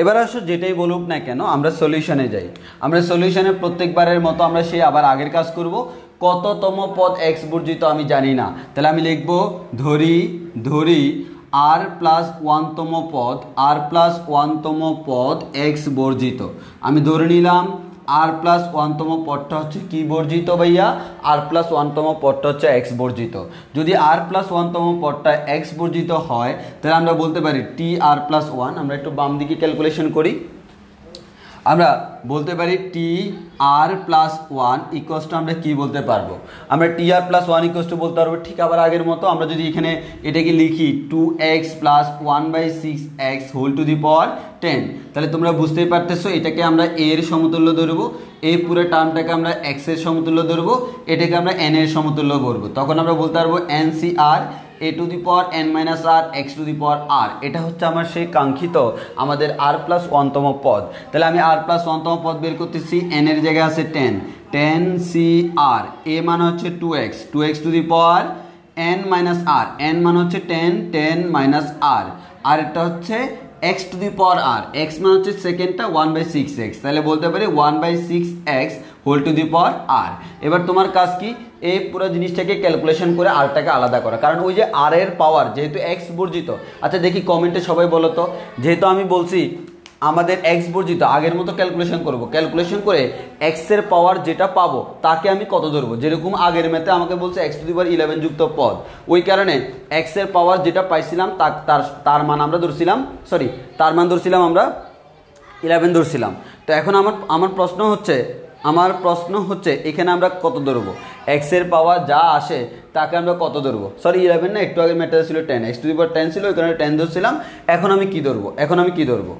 Speaker 1: এবার আসো যেটাই বলুক না কেন আমরা সলিউশনে যাই। আমরা সলিউশনে প্রত্যেকবারের মতো আমরা সেই আবার আগের কাজ করব। কততম পদ এক্স বর্জিত আমি জানি না, তাহলে আমি লিখব ধরি আর প্লাস 1তম পদ, আর প্লাস 1তম পদ এক্স বর্জিত। আমি ধরে নিলাম আর প্লাস 1তম পদটা হচ্ছে কি বর্জিত ভাইয়া? আর প্লাস 1তম পদটা হচ্ছে এক্স বর্জিত। যদি আর প্লাস 1তম পদটা এক্স বর্জিত হয় তাহলে আমরা বলতে পারি টি আর প্লাস 1। আমরা একটু বাম দিকে ক্যালকুলেশন করি। আমরা বলতে পারি টি আর প্লাস 1 ইকুয়ালস টু আমরা কি বলতে পারবো? আমরা টি আর প্লাস 1 ইকুয়ালস টু বলতে পারবো ঠিক আবার আগের মতো। আমরা যদি এখানে এটাকে লিখি 2x plus 1/6x whole to the power 10, তাহলে তোমরা বুঝতেই পারতেছো এটাকে আমরা a এর সমতুল্য ধরবো, এই পুরো টার্মটাকে আমরা x এর সমতুল্য ধরবো, এটাকে আমরা n এর সমতুল্য ধরবো। তখন আমরা বলতে পারবো NCR a to the power n minus R X to the power R. এটা হচ্ছে আমার সেই কাঙ্ক্ষিত আমাদের আর প্লাস 1তম পদ। তাহলে আমি আর প্লাস 1তম পদ বের করতেছি, n এর জায়গায় আছে 10 CR, a মানে হচ্ছে 2x to the power n minus R, n মানে হচ্ছে 10 মাইনাস আর, আর এটা হচ্ছে x to the power R, x মানে হচ্ছে সেকেন্ডটা 1/6x, তাহলে বলতে পারি 1/6x whole to the power R. এবার তোমার কাজ কি? এই পুরো জিনিসটাকে ক্যালকুলেশন করে আরটাকে আলাদা করা, কারণ ওই যে আর এর পাওয়ার যেহেতু এক্স বর্জিত। আচ্ছা দেখি কমেন্টে সবাই বলো তো, যেহেতু আমি বলছি আমাদের এক্স বর্জিত, আগের মতো ক্যালকুলেশন করব। ক্যালকুলেশন করে এক্স এর পাওয়ার যেটা পাবো তাকে আমি কত ধরবো? যেরকম আগের ম্যাথে আমাকে বলছে এক্স টু দি পাওয়ার 11 যুক্ত পদ, ওই কারণে এক্স এর পাওয়ার যেটা পাইছিলাম তার মান আমরা ধরছিলাম, তার মান ধরছিলাম আমরা 11 ধরছিলাম। তো এখন আমার প্রশ্ন হচ্ছে এখানে আমরা কত ধরবো? এক্স এর পাওয়ার যা আসে তাকে আমরা কত ধরবো? 11 না, একটু আগে ম্যাটার ছিল 10, এক্স টু দি পাওয়ার 10 ছিল, ওই কারণে 10 ধরছিলাম। এখন আমি কি ধরবো?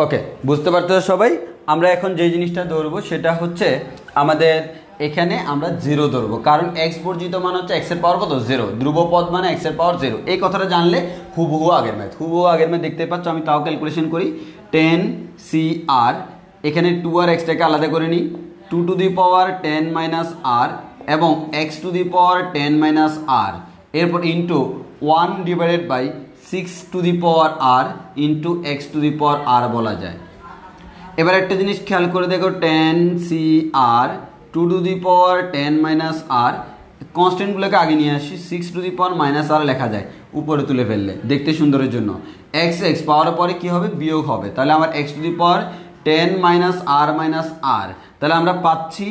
Speaker 1: ওকে, বুঝতে পারতেছো সবাই? আমরা এখন যে জিনিসটা ধরবো সেটা হচ্ছে আমাদের এখানে আমরা 0 ধরবো, কারণ এক্স বর্জিত মান হচ্ছে এক্স এর পাওয়ার কত? 0। ধ্রুব পদ মানে এক্স এর পাওয়ার 0। এই কথাটা জানলে হুবহু আগের ম্যাথ দেখতে পাচ্ছ। আমি তাও ক্যালকুলেশন করি 10 CR, এখানে 2 আর এক্সটাকে আলাদা করে নিই, 2 to the power 10 minus R এবং X to the power 10 minus R, এরপর into 1 divided by 6 to the power R into x to the power R বলা যায়। এবার একটা জিনিস খেয়াল করে দেখো, 10 CR 2 to the power 10 minus R, কনস্ট্যান্টগুলোকে আগে নিয়ে আসি, 6 টু দি পাওয়ার মাইনাস আর লেখা যায় উপরে তুলে ফেললে দেখতে সুন্দরের জন্য। এক্স পাওয়ার পরে কি হবে? বিয়োগ হবে। তাহলে আমার X to the power 10 minus R, তাহলে আমরা পাচ্ছি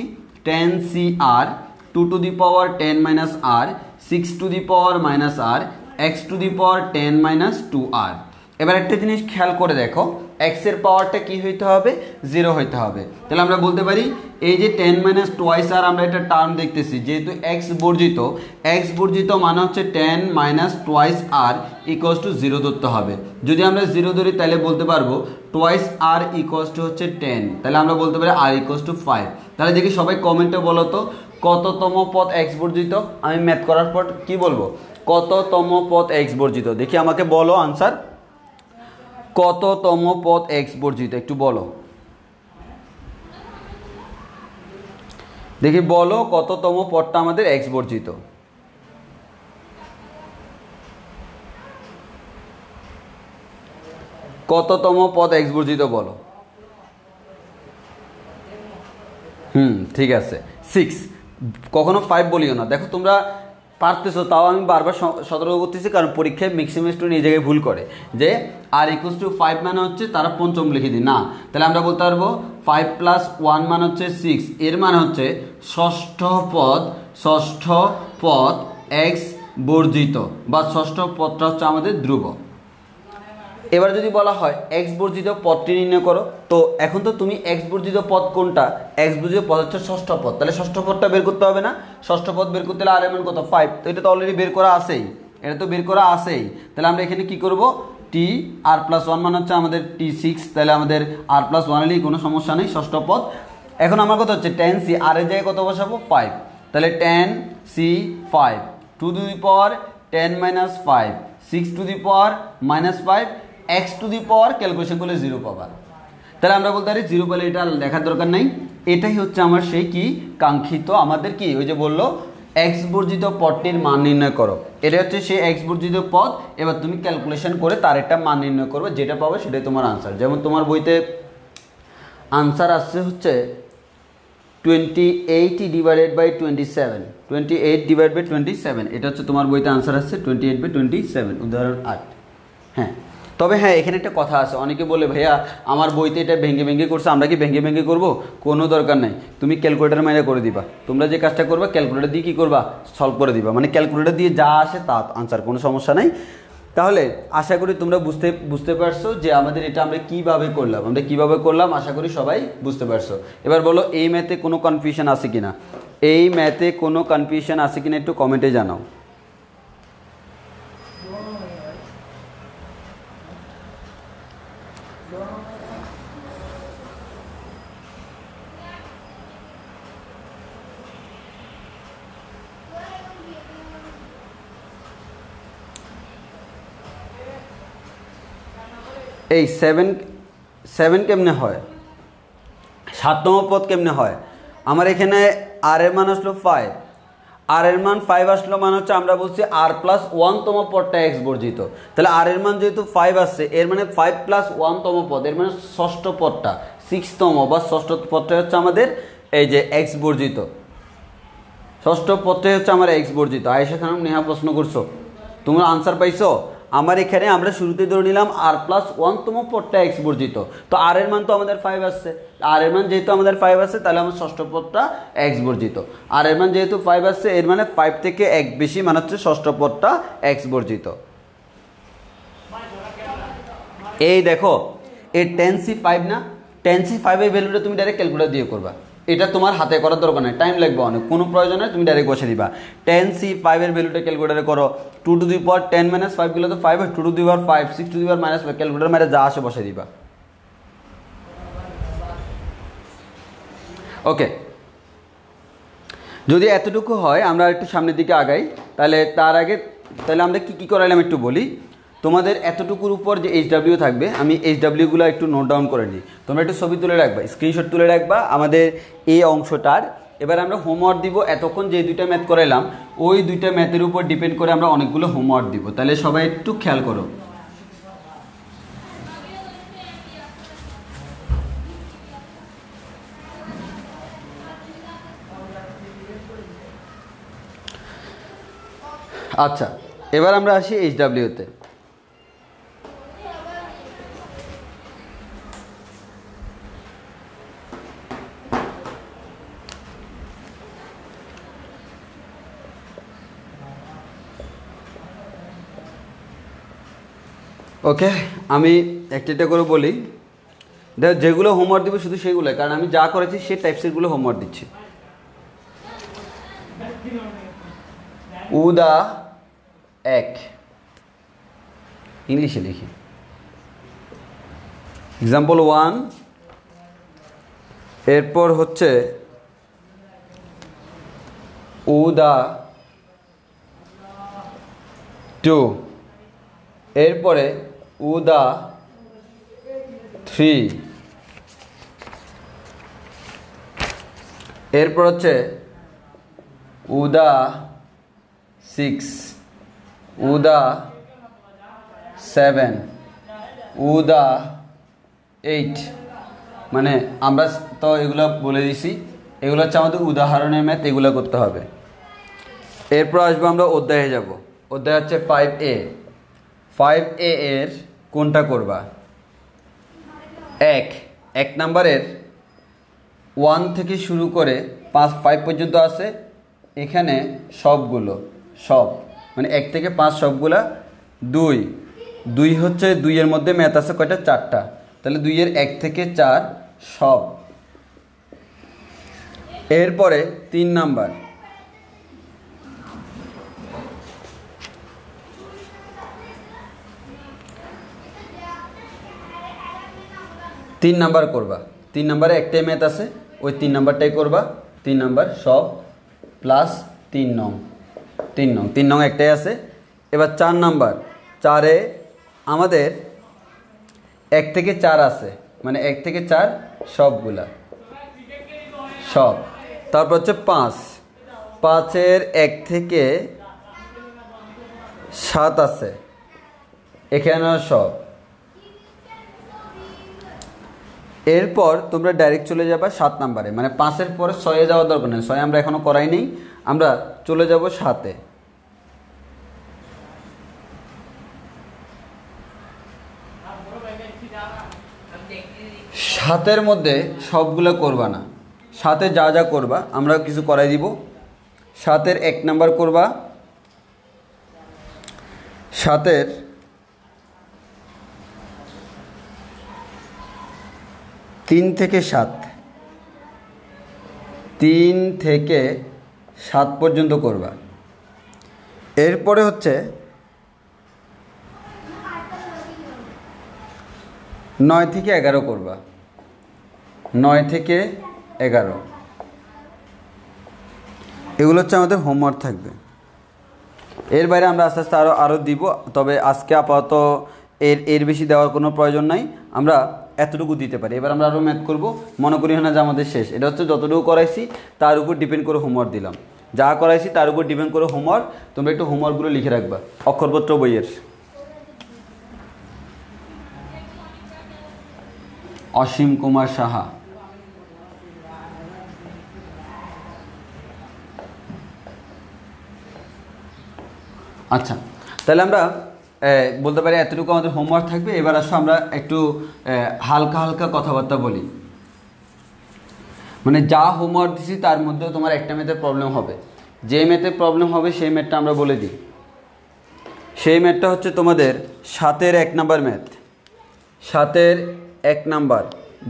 Speaker 1: 10 CR 2 to the power 10 minus R 6 to the power minus R x to the power 10 minus 2r। এবার একটা জিনিস খেয়াল করে দেখো, x এর পাওয়ারটা কি হইতে হবে 0 হইতে হবে। তাহলে আমরা বলতে পারি এই যে 10 মাইনাস টোয়াইস আর আমরা এটা টার্ম দেখতেছি, যেহেতু x বর্জিত মানে হচ্ছে 10 minus twice r equals to 0 ধরতে হবে। যদি আমরা 0 ধরি তাহলে বলতে পারবো টোয়াইস আর ইকুয়ালস টু হচ্ছে 10, তাহলে আমরা বলতে পারি আর ইকুয়ালস টু 5। তাহলে দেখি সবাই কমেন্টে বলো তো কততম পদ x বর্জিত। আমি ম্যাথ করার পর কি বলবো, কততম পদ x বর্জিত। দেখি আমাকে বলো আনসার, কততম পদ x বর্জিত একটু বলো, দেখি বলো কততম পদটা আমাদের x বর্জিত। কততম পদ x বর্জিত বলো। ঠিক আছে 6, কখনো 5 বলিও না। দেখো তোমরা পারতেছো, তাও আমি বারবার সতর্ক করতেছি, কারণ পরীক্ষায় ম্যাক্সিমাম স্টুডেন্ট এই জায়গায় ভুল করে যে আর ইকুয়ালস টু 5 মানে হচ্ছে তারা পঞ্চম লিখে দিই না। তাহলে আমরা বলতে পারবো 5 প্লাস 1 মানে হচ্ছে 6, এর মানে হচ্ছে ষষ্ঠ পদ x বর্জিত, বা ষষ্ঠ পদটা হচ্ছে আমাদের ধ্রুব। এবার যদি বলা হয় x বর্জিত পদটি নির্ণয় করো, তো এখন তো তুমি x বর্জিত পদ কোনটা, x বর্জিত পদ হচ্ছে ষষ্ঠ পদ, তাহলে ষষ্ঠ পদটা বের করতে হবে না। ষষ্ঠ পদ বের করতে হলে আর এর মান কত 5, তো এটা তো অলরেডি বের করা আছেই, তাহলে আমরা এখানে কি করব, t আর প্লাস 1 মানে হচ্ছে আমাদের t6, তাহলে আমাদের আর প্লাস 1 এলেই কোনো সমস্যা নেই, ষষ্ঠ পদ। এখন আমার কথা হচ্ছে 10c, আর এর জায়গায় কত বসাবো 5, তাহলে 10c 5 two the power 10 minus 5 6 to the power minus 5 x to the power calculation করলে 0 পাবা। তাহলে আমরা বলতে পারি 0 পেলে এটা লেখার দরকার নেই। এটাই হচ্ছে আমার সেই কি কাঙ্ক্ষিত আমাদের কি, ওই যে বললো x বর্জিত পদটির মান নির্ণয় করো, এটা হচ্ছে সেই x বর্জিত পদ। এবার তুমি ক্যালকুলেশন করে তার একটা মান নির্ণয় করবে, যেটা পাবে সেটাই তোমার আনসার। যেমন তোমার বইতে আনসার আসছে হচ্ছে 28 ডিভাইডেড বাই 27, 28 ডিভাইড বাই 27, এটা হচ্ছে তোমার বইতে আনসার আসছে 28 বাই 27, উদাহরণ 8। হ্যাঁ, তবে হ্যাঁ এখানে একটা কথা আছে, অনেকে বলে ভাইয়া আমার বইতে এটা ভেঙে করছে, আমরা কি ভেঙে করবো, কোনো দরকার নাই, তুমি ক্যালকুলেটার মাইনে করে দিবা। তোমরা যে কাজটা করবা ক্যালকুলেটার দিয়ে কী করবা, সলভ করে দিবা, মানে ক্যালকুলেটার দিয়ে যা আসে তা আনসার, কোনো সমস্যা নাই। তাহলে আশা করি তোমরা বুঝতে পারছো যে আমাদের এটা আমরা কিভাবে করলাম, আশা করি সবাই বুঝতে পারছো। এবার বলো এই ম্যাথে কোনো কনফিউশন আছে কিনা, একটু কমেন্টে জানাও। এই 7 কেমনে হয়, 7তম পদ কেমনে হয়, আমার এখানে আর এর মান আসলো 5, আর এর মান 5 আসলো, মানে হচ্ছে আমরা বলছি আর প্লাস 1তম পদটা x বর্জিত। তাহলে আর এর মান যেহেতু 5 আসছে, এর মানে 5 প্লাস 1তম পদ, এর মানে ষষ্ঠ পদটা, 6তম বা ষষ্ঠ পদটা হচ্ছে আমাদের এই যে x বর্জিত, ষষ্ঠ পদটাই হচ্ছে আমার x বর্জিত। আয়েশা খানম নেহা প্রশ্ন করছো, তোমরা আনসার পাইছো। আমার এখানে আমরা শুরুতে ধরে নিলাম আর প্লাস 1তম পদটা x বর্জিত, তো আর এর মান তো আমাদের 5 আসছে, আর এর মান যেহেতু আমাদের 5 আসছে, তাহলে আমার ষষ্ঠ পদটা x বর্জিত। আর এর মান যেহেতু 5 আসছে, এর মানে 5 থেকে 1 বেশি, মানে হচ্ছে ষষ্ঠ পদটা x বর্জিত। এই দেখো এই 10c5 না, 10c5 এর ভ্যালুটা তুমি ডাইরেক্ট ক্যালকুলেটর দিয়ে করবা, এটা তোমার হাতে করার দরকার নেই, টাইম লাগবে অনেক, কোনো প্রয়োজন নেই, তুমি ডাইরেক্ট বসে দিবা। 10c5 এর ভ্যালুটা ক্যালকুলেটরে করো, 2 টু দি পাওয়ার 10 মাইনাস 5 গুলো তো 5 হয়, 2 to the power 5 6 to the power minus 5, calculator মেরে যা আসে বসে দিবা। ওকে, যদি এতটুকু হয় আমরা একটু সামনের দিকে আগাই, তাহলে আমরা কি করাইলাম একটু বলি। তোমাদের এতটুকুর উপর যে HW থাকবে, আমি HWগুলো একটু নোট ডাউন করে নিই, তোমরা একটু ছবি তুলে রাখবা, স্ক্রিনশট তুলে রাখবা আমাদের এই অংশটার। এবার আমরা হোমওয়ার্ক দিব, এতক্ষণ যে দুইটা ম্যাথ করাইলাম ওই দুইটা ম্যাথের উপর ডিপেন্ড করে আমরা অনেকগুলো হোমওয়ার্ক দিব, তাহলে সবাই একটু খেয়াল করো। আচ্ছা, এবার আমরা আসি HW-তে। ওকে, আমি একটা করে বলি। যেগুলো হোমওয়ার্ক দিব শুধু সেগুলো, কারণ আমি যা করেছি সেই টাইপসেরগুলো হোমওয়ার্ক দিচ্ছি। উদা এক, ইংলিশে লিখি। এক্সাম্পল 1, এরপর হচ্ছে উদা 2, এরপরে উদা 3, এরপর হচ্ছে উদা 6, উদা 7, উদা 8। মানে আমরা তো এগুলো বলে দিছি, এগুলো হচ্ছে আমাদের উদাহরণের ম্যাথ, এগুলো করতে হবে। এরপর আসবো আমরা অধ্যায়ে যাব। অধ্যায় হচ্ছে 5A। 5A এর কোনটা করবা? এক নাম্বারের 1 থেকে শুরু করে 5 পর্যন্ত আছে এখানে সবগুলো, সব মানে 1 থেকে 5 সবগুলা। 2 হচ্ছে 2 এর মধ্যে ম্যাথ আছে কয়টা? 4টা। তাহলে 2 এর 1 থেকে 4 সব। এরপরে 3 নাম্বার, করবা। 3 নাম্বারে একটাই ম্যাথ আছে, ওই 3 নাম্বারটাই করবা। 3 নাম্বার সব প্লাস 3 নং, 3 নং একটাই আছে। এবার 4 নাম্বার, 4-এ আমাদের 1 থেকে 4 আছে, মানে 1 থেকে 4 সবগুলা, সব। তারপর হচ্ছে 5-এর 1 থেকে 7 আছে, এখানেও সব। এরপর তোমরা ডাইরেক্ট চলে যাবা 7 নাম্বারে, মানে 5-এর পরে 6-এ যাওয়ার দরকার নেই, 6 আমরা এখনো করাই নেই, আমরা চলে যাব 7-এ। 7-এর মধ্যে সবগুলো করবা না, 7-এ যা যা করবা আমরা কিছু করাই দিব। 7-এর 1 নাম্বার করবা, 7-এর 3 থেকে 7, 3 থেকে 7 পর্যন্ত করবা। এরপরে হচ্ছে 9 থেকে 11 করবা, 9 থেকে 11। এগুলো হচ্ছে আমাদের হোমওয়ার্ক থাকবে। এর বাইরে আমরা আস্তে আস্তে আরও দিব, তবে আজকে আপাতত এর বেশি দেওয়ার কোনো প্রয়োজন নাই, আমরা এতটুকু দিতে পারি। এবার আমরা আরও ম্যাথ করব, মনে করি না যে আমাদের শেষ। এটা হচ্ছে যতটুকু করাইছি তার উপর ডিপেন্ড করে হোমওয়ার্ক দিলাম, যা করাইছি তার উপর ডিপেন্ড করে হোমওয়ার্ক। তোমরা একটু হোমওয়ার্কগুলো লিখে রাখবা অক্ষরপত্র বইয়ের। অসীম কুমার সাহা। আচ্ছা, তাহলে আমরা বলতে পারি এতটুকু আমাদের হোমওয়ার্ক থাকবে। এবার আসো আমরা একটু হালকা হালকা কথাবার্তা বলি। মানে যা হোমওয়ার্ক দিছি তার মধ্যেও তোমার একটা ম্যাথের প্রবলেম হবে। যে ম্যাথের প্রবলেম হবে সেই ম্যাথটা আমরা বলে দিই। সেই ম্যাথটা হচ্ছে তোমাদের 7-এর 1 নাম্বার ম্যাথ। 7-এর 1 নাম্বার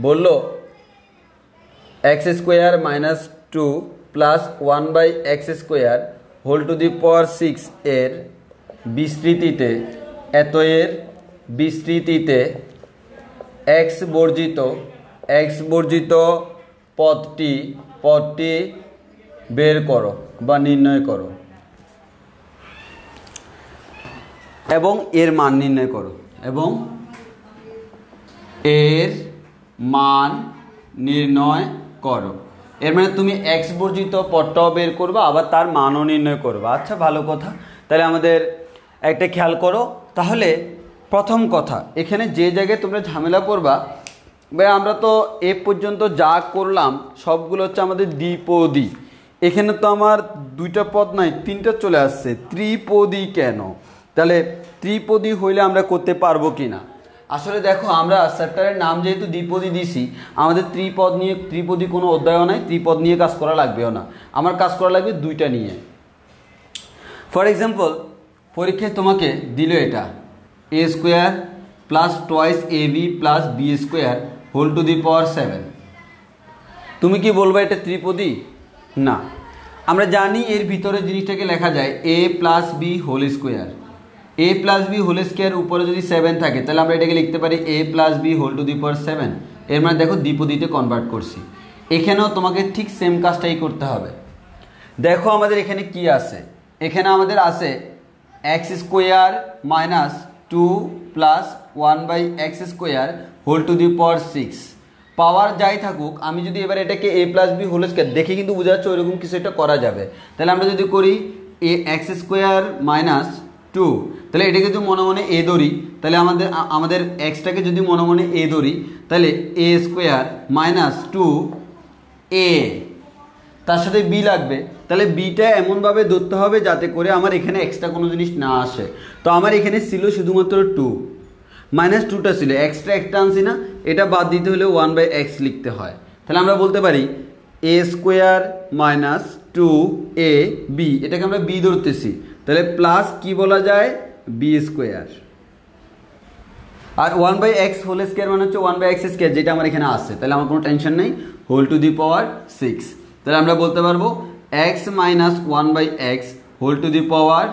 Speaker 1: বললো x² - 2 + 1/x² whole to the power 6 এর বিস্তৃতিতে, এর বিস্তৃতিতে x বর্জিত পদটি বের করো বা নির্ণয় করো এবং এর মান নির্ণয় করো, এবং এর মান নির্ণয় করো। এর মানে তুমি x বর্জিত পদটাও বের করবা, আবার তার মানও নির্ণয় করবা। আচ্ছা, ভালো কথা। তাহলে আমাদের একটা খেয়াল করো। তাহলে প্রথম কথা, এখানে যে জায়গায় তোমরা ঝামেলা করবা, ভাই আমরা তো এ পর্যন্ত যা করলাম সবগুলো হচ্ছে আমাদের দ্বিপদী। এখানে তো আমার 2টা পদ নাই, 3টা চলে আসছে। ত্রিপদী কেন? তাহলে ত্রিপদী হইলে আমরা করতে পারবো কি না? আসলে দেখো, আমরা চ্যাপ্টারের নাম যেহেতু দ্বিপদী দিছি, আমাদের ত্রিপদী কোনো অধ্যায়ও নাই, ত্রিপদ নিয়ে কাজ করা লাগবেও না। আমার কাজ করা লাগবে 2টা নিয়ে। ফর এক্সাম্পল, পরীক্ষায় তোমাকে দিল এটা a² + 2ab + b² whole to the power 7। তুমি কি বলবে এটা ত্রিপদী? না, আমরা জানি এর ভিতরে জিনিসটাকে লেখা যায় a plus B whole square. a plus B whole square উপরে যদি 7 থাকে তাহলে আমরা এটাকে লিখতে পারি a plus B whole to the power 7। এর মানে দেখো দ্বিপদীতে কনভার্ট করছি। এখানেও তোমাকে ঠিক সেম কাজটাই করতে হবে। দেখো আমাদের এখানে কি আছে, এখানে আমাদের আছে X square minus 2 plus 1/x square whole to the power 6। Power যাই থাকুক, আমি যদি এবার এটাকে a plus B whole square দেখে কিন্তু বোঝা যাচ্ছে ওইরকম কিছু একটা করা যাবে। তাহলে আমরা যদি করি a এক্স স্কোয়ার মাইনাস 2, তাহলে এটাকে যদি মনে মনে a ধরি, তাহলে আমাদের এক্সটাকে যদি মনে মনে a ধরি, তাহলে a স্কোয়ার মাইনাস 2a, তার সাথে b লাগবে। তাহলে বিটা এমনভাবে ধরতে হবে যাতে করে আমার এখানে এক্সট্রা কোনো জিনিস না আসে। তো আমার এখানে ছিল শুধুমাত্র 2, মাইনাস 2টা ছিল, এক্সট্রা একটা আনছি না, এটা বাদ দিতে হলে 1/x লিখতে হয়। তাহলে আমরা বলতে পারি a স্কোয়ার মাইনাস 2ab, এটাকে আমরা b ধরতেছি, তাহলে প্লাস কি বলা যায় b স্কোয়ার। আর 1/x হোল স্কোয়ার মানে হচ্ছে 1/x স্কোয়ার, যেটা আমার এখানে আসছে, তাহলে আমার কোনো টেনশন নেই, হোল টু দি পাওয়ার 6। তাহলে আমরা বলতে পারবো x minus 1/x whole to the power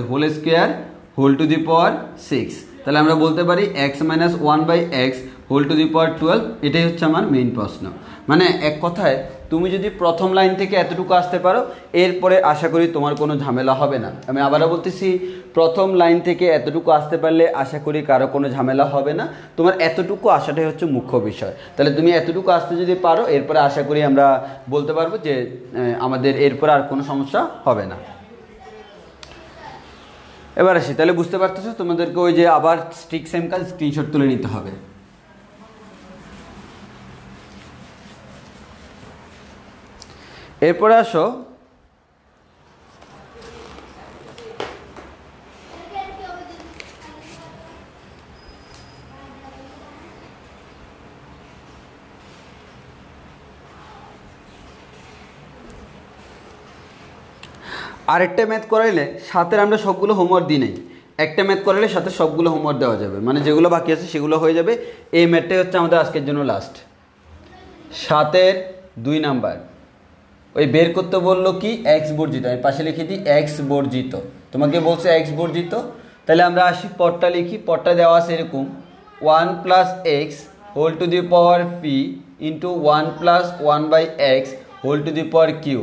Speaker 1: whole square whole to the power 6। তাহলে আমরা বলতে পারি x minus 1/x whole to the power 12। এটাই হচ্ছে আমার মেইন প্রশ্ন। মানে এক কথায় তুমি যদি প্রথম লাইন থেকে এতটুকু আসতে পারো, এরপরে আশা করি তোমার কোনো ঝামেলা হবে না। আমি আবারও বলতেছি, প্রথম লাইন থেকে এতটুকু আসতে পারলে আশা করি কারো কোনো ঝামেলা হবে না। তোমার এতটুকু আসাটাই হচ্ছে মুখ্য বিষয়। তাহলে তুমি এতটুকু আসতে যদি পারো, এরপরে আশা করি আমরা বলতে পারবো যে আমাদের এরপরে আর কোনো সমস্যা হবে না। এবার আসি, তাহলে বুঝতে পারতেছো তোমাদেরকে ওই যে আবার স্ট্রিক সেম কাজ, স্ক্রিনশট তুলে নিতে হবে। এরপরে আসো আরেকটা ম্যাথ করাইলে সাথে আমরা সবগুলো হোমওয়ার্ক দিই নাই, একটা ম্যাথ করাইলে সাথে সবগুলো হোমওয়ার্ক দেওয়া যাবে, মানে যেগুলো বাকি আছে সেগুলো হয়ে যাবে। এই ম্যাথটাই হচ্ছে আমাদের আজকের জন্য লাস্ট। 7-এর 2 নাম্বার, ওই বের করতে বললো কি এক্স বর্জিত, আমি পাশে লিখে দিই এক্স বর্জিত, তোমাকে বলছে এক্স বর্জিত। তাহলে আমরা আসি পদটা লিখি, পদটা দেওয়া আছে এরকম 1 plus x whole to the power p into 1 plus 1/x whole to the power q,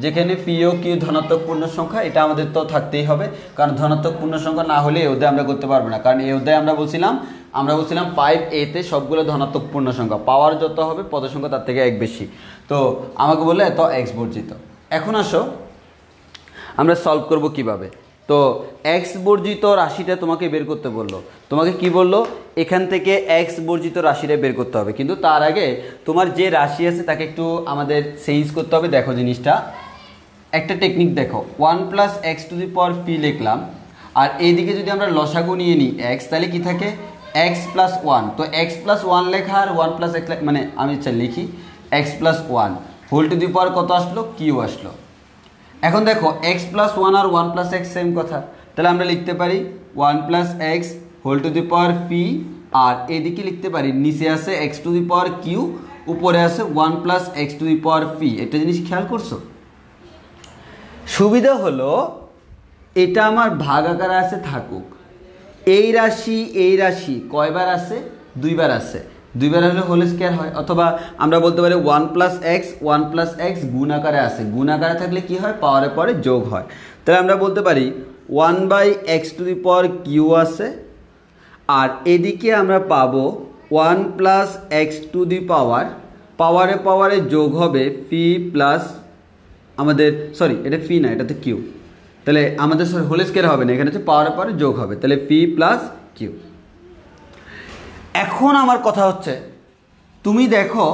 Speaker 1: যেখানে পি ও কিউ ধনাত্মক পূর্ণ সংখ্যা। এটা আমাদের তো থাকতেই হবে, কারণ ধনাত্মক পূর্ণ সংখ্যা না হলে এই অধ্যায় আমরা করতে পারবো না। কারণ এই অধ্যায় আমরা বলছিলাম 5a-তে সবগুলো ধনাত্মক পূর্ণ সংখ্যা, পাওয়ার যত হবে পদ সংখ্যা তার থেকে এক বেশি। তো আমাকে বললে এত এক্স বর্জিত। এখন আসো আমরা সলভ করব কিভাবে। তো এক্স বর্জিত রাশিটা তোমাকে বের করতে বললো। তোমাকে কি বললো, এখান থেকে এক্স বর্জিত রাশিটা বের করতে হবে, কিন্তু তার আগে তোমার যে রাশি আছে তাকে একটু আমাদের চেঞ্জ করতে হবে। দেখো জিনিসটা, একটা টেকনিক দেখো, 1 plus X to the power P লিখলাম, আর এইদিকে যদি আমরা লসাগু নিয়ে নিই এক্স, তাহলে কি থাকে এক্স প্লাস 1। তো এক্স প্লাস 1 লেখা আর 1 প্লাস এক্স, মানে আমি লিখি X plus 1 whole to the power কত আসলো, কিউ আসলো। এখন দেখো এক্স প্লাস 1 আর 1 প্লাস এক্স সেম কথা, তাহলে আমরা লিখতে পারি 1 plus x whole to the power P, আর এদিকে লিখতে পারি নিচে আছে x to the power Q, উপরে আছে 1 plus X to the power P. একটা জিনিস খেয়াল করছো, সুবিধা হলো এটা আমার ভাগ আকারে আছে থাকুক, এই রাশি কয়বার আছে, 2 বার আছে, 2 বার হলে হোল স্কয়ার হয়। অথবা আমরা বলতে পারি 1 প্লাস এক্স গুণ আকারে আছে, গুণ আকারে থাকলে কি হয়, পাওয়ারে পরে যোগ হয়। তাহলে আমরা বলতে পারি 1/x to the power q আছে, আর এদিকে আমরা পাবো 1 প্লাস এক্স টু দি পাওয়ার, পাওয়ারে যোগ হবে পি প্লাস আমাদের এটা পি না, এটাতে কিউ, তাহলে আমাদের হোল স্কয়ার হবে না, এখানে হচ্ছে পাওয়ারের পরে যোগ হবে, তাহলে পি প্লাস কিউ। এখন আমার কথা হচ্ছে তুমি দেখো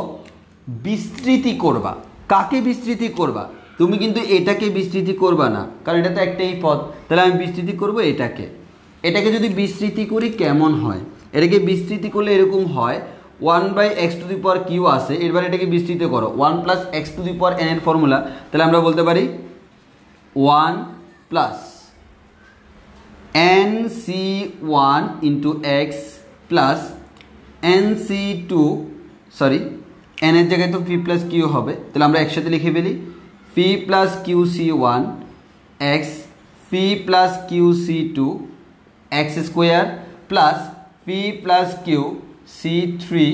Speaker 1: বিস্তৃতি করবা, কাকে বিস্তৃতি করবা, তুমি কিন্তু এটাকে বিস্তৃতি করবা না, কারণ এটা তো একটাই পদ। তাহলে আমি বিস্তৃতি করব এটাকে যদি বিস্তৃতি করি কেমন হয়, এটাকে বিস্তৃতি করলে এরকম হয় 1/x to the power q আছে, এবার এটাকে বিস্তৃত করো 1 plus X to the power n এর ফর্মুলা, তাহলে আমরা বলতে পারি 1 plus nc1 into x plus nc2 sorry N এর জায়গায় তো পি প্লাস কিউ হবে, তাহলে আমরা একসাথে লিখে ফেলি p plus Q c one x p plus Q c two x square plus p plus Q c three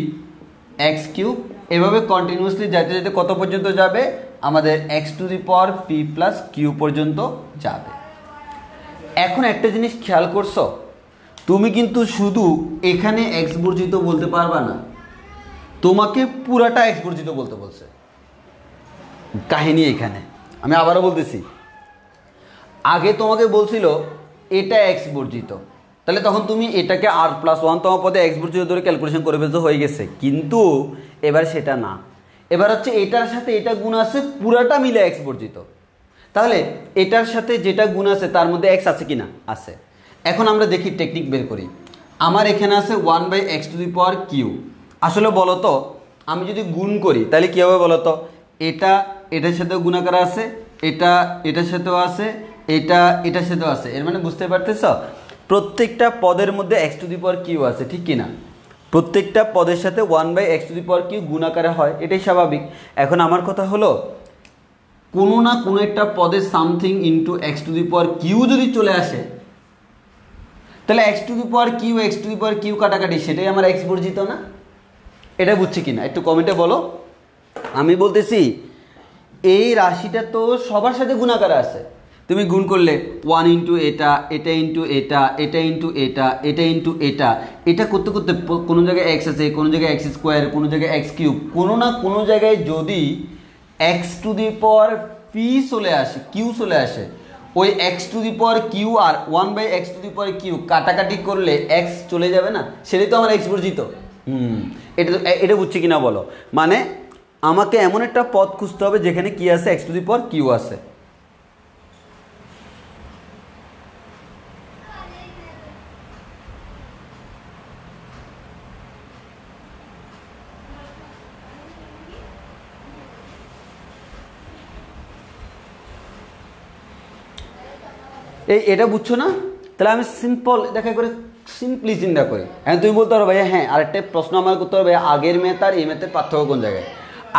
Speaker 1: x cube. এভাবে কন্টিনিউয়াসলি যেতে যেতে কত পর্যন্ত যাবে, আমাদের x to the power p plus q পর্যন্ত যাবে। এখন একটা জিনিস খেয়াল করছো, তুমি কিন্তু শুধু এখানে এক্স বর্জিত বলতে পারবা না, তোমাকে পুরাটা এক্স বর্জিত বলতে বলছে। কাহিনী এখানে আমি আবারও বলতেছি, আগে তোমাকে বলছিল এটা এক্স বর্জিত, তাহলে তখন তুমি এটাকে আর প্লাস ওয়ান তম পদে এক্স বর্জিত ধরে ক্যালকুলেশন করে ফেলতে হয়ে গেছে, কিন্তু এবার সেটা না, এবার হচ্ছে এটার সাথে এটা গুণ আছে পুরাটা মিলে এক্স বর্জিত। তাহলে এটার সাথে যেটা গুণ আছে তার মধ্যে এক্স আছে কি না, আছে। এখন আমরা দেখি টেকনিক বের করি। আমার এখানে আছে 1/x to the power Q. আসলে বলো তো আমি যদি গুণ করি তাহলে কী হবে বলো তো, এটা এটার সাথেও গুণাকার আছে, এটা এটার সাথেও আছে, এটা এটার সাথেও আছে। এর মানে বুঝতে পারতেছ প্রত্যেকটা পদের মধ্যে x to the power q আছে, ঠিক কিনা? প্রত্যেকটা পদের সাথে 1/x to the power Q গুণাকারে হয়, এটাই স্বাভাবিক। এখন আমার কথা হলো কোনো না কোনো একটা পদে something into x to the power q যদি চলে আসে, তাহলে x to the power q x to the power q কাটাকাটি সেটাই আমার এক্স বর্জিত না? এটা বুঝছি কিনা একটু কমেন্টে বলো। আমি বলতেছি এই রাশিটা তো সবার সাথে গুণাকারে আছে, তুমি গুণ করলে 1 ইন্টু এটা, এটা ইন্টু এটা, এটা ইন্টু এটা, এটা ইন্টু এটা, এটা করতে করতে কোনো জায়গায় এক্স আছে, কোনো জায়গায় এক্স স্কোয়ার, কোনো জায়গায় এক্স কিউব, কোনো না কোনো জায়গায় যদি x to the power p চলে আসে, কিউ চলে আসে, ওই x to the power q আর 1/x to the power q কাটাকাটি করলে এক্স চলে যাবে না, সেটাই তো আমার এক্স বর্জিত। এটা এটা বুঝছি কিনা বলো। মানে আমাকে এমন একটা পদ খুঁজতে হবে যেখানে কি আছে, x to the power q আছে। এটা বুঝছো না? তাহলে আমি সিম্পল দেখা করে সিম্পলি চিন্তা করি। হ্যাঁ তুমি বলতে পারো ভাইয়া, হ্যাঁ আরেকটা প্রশ্ন আমার করতে হবে, ভাইয়া আগের ম্যাথ আর এই ম্যাথের পার্থক্য কোন জায়গায়?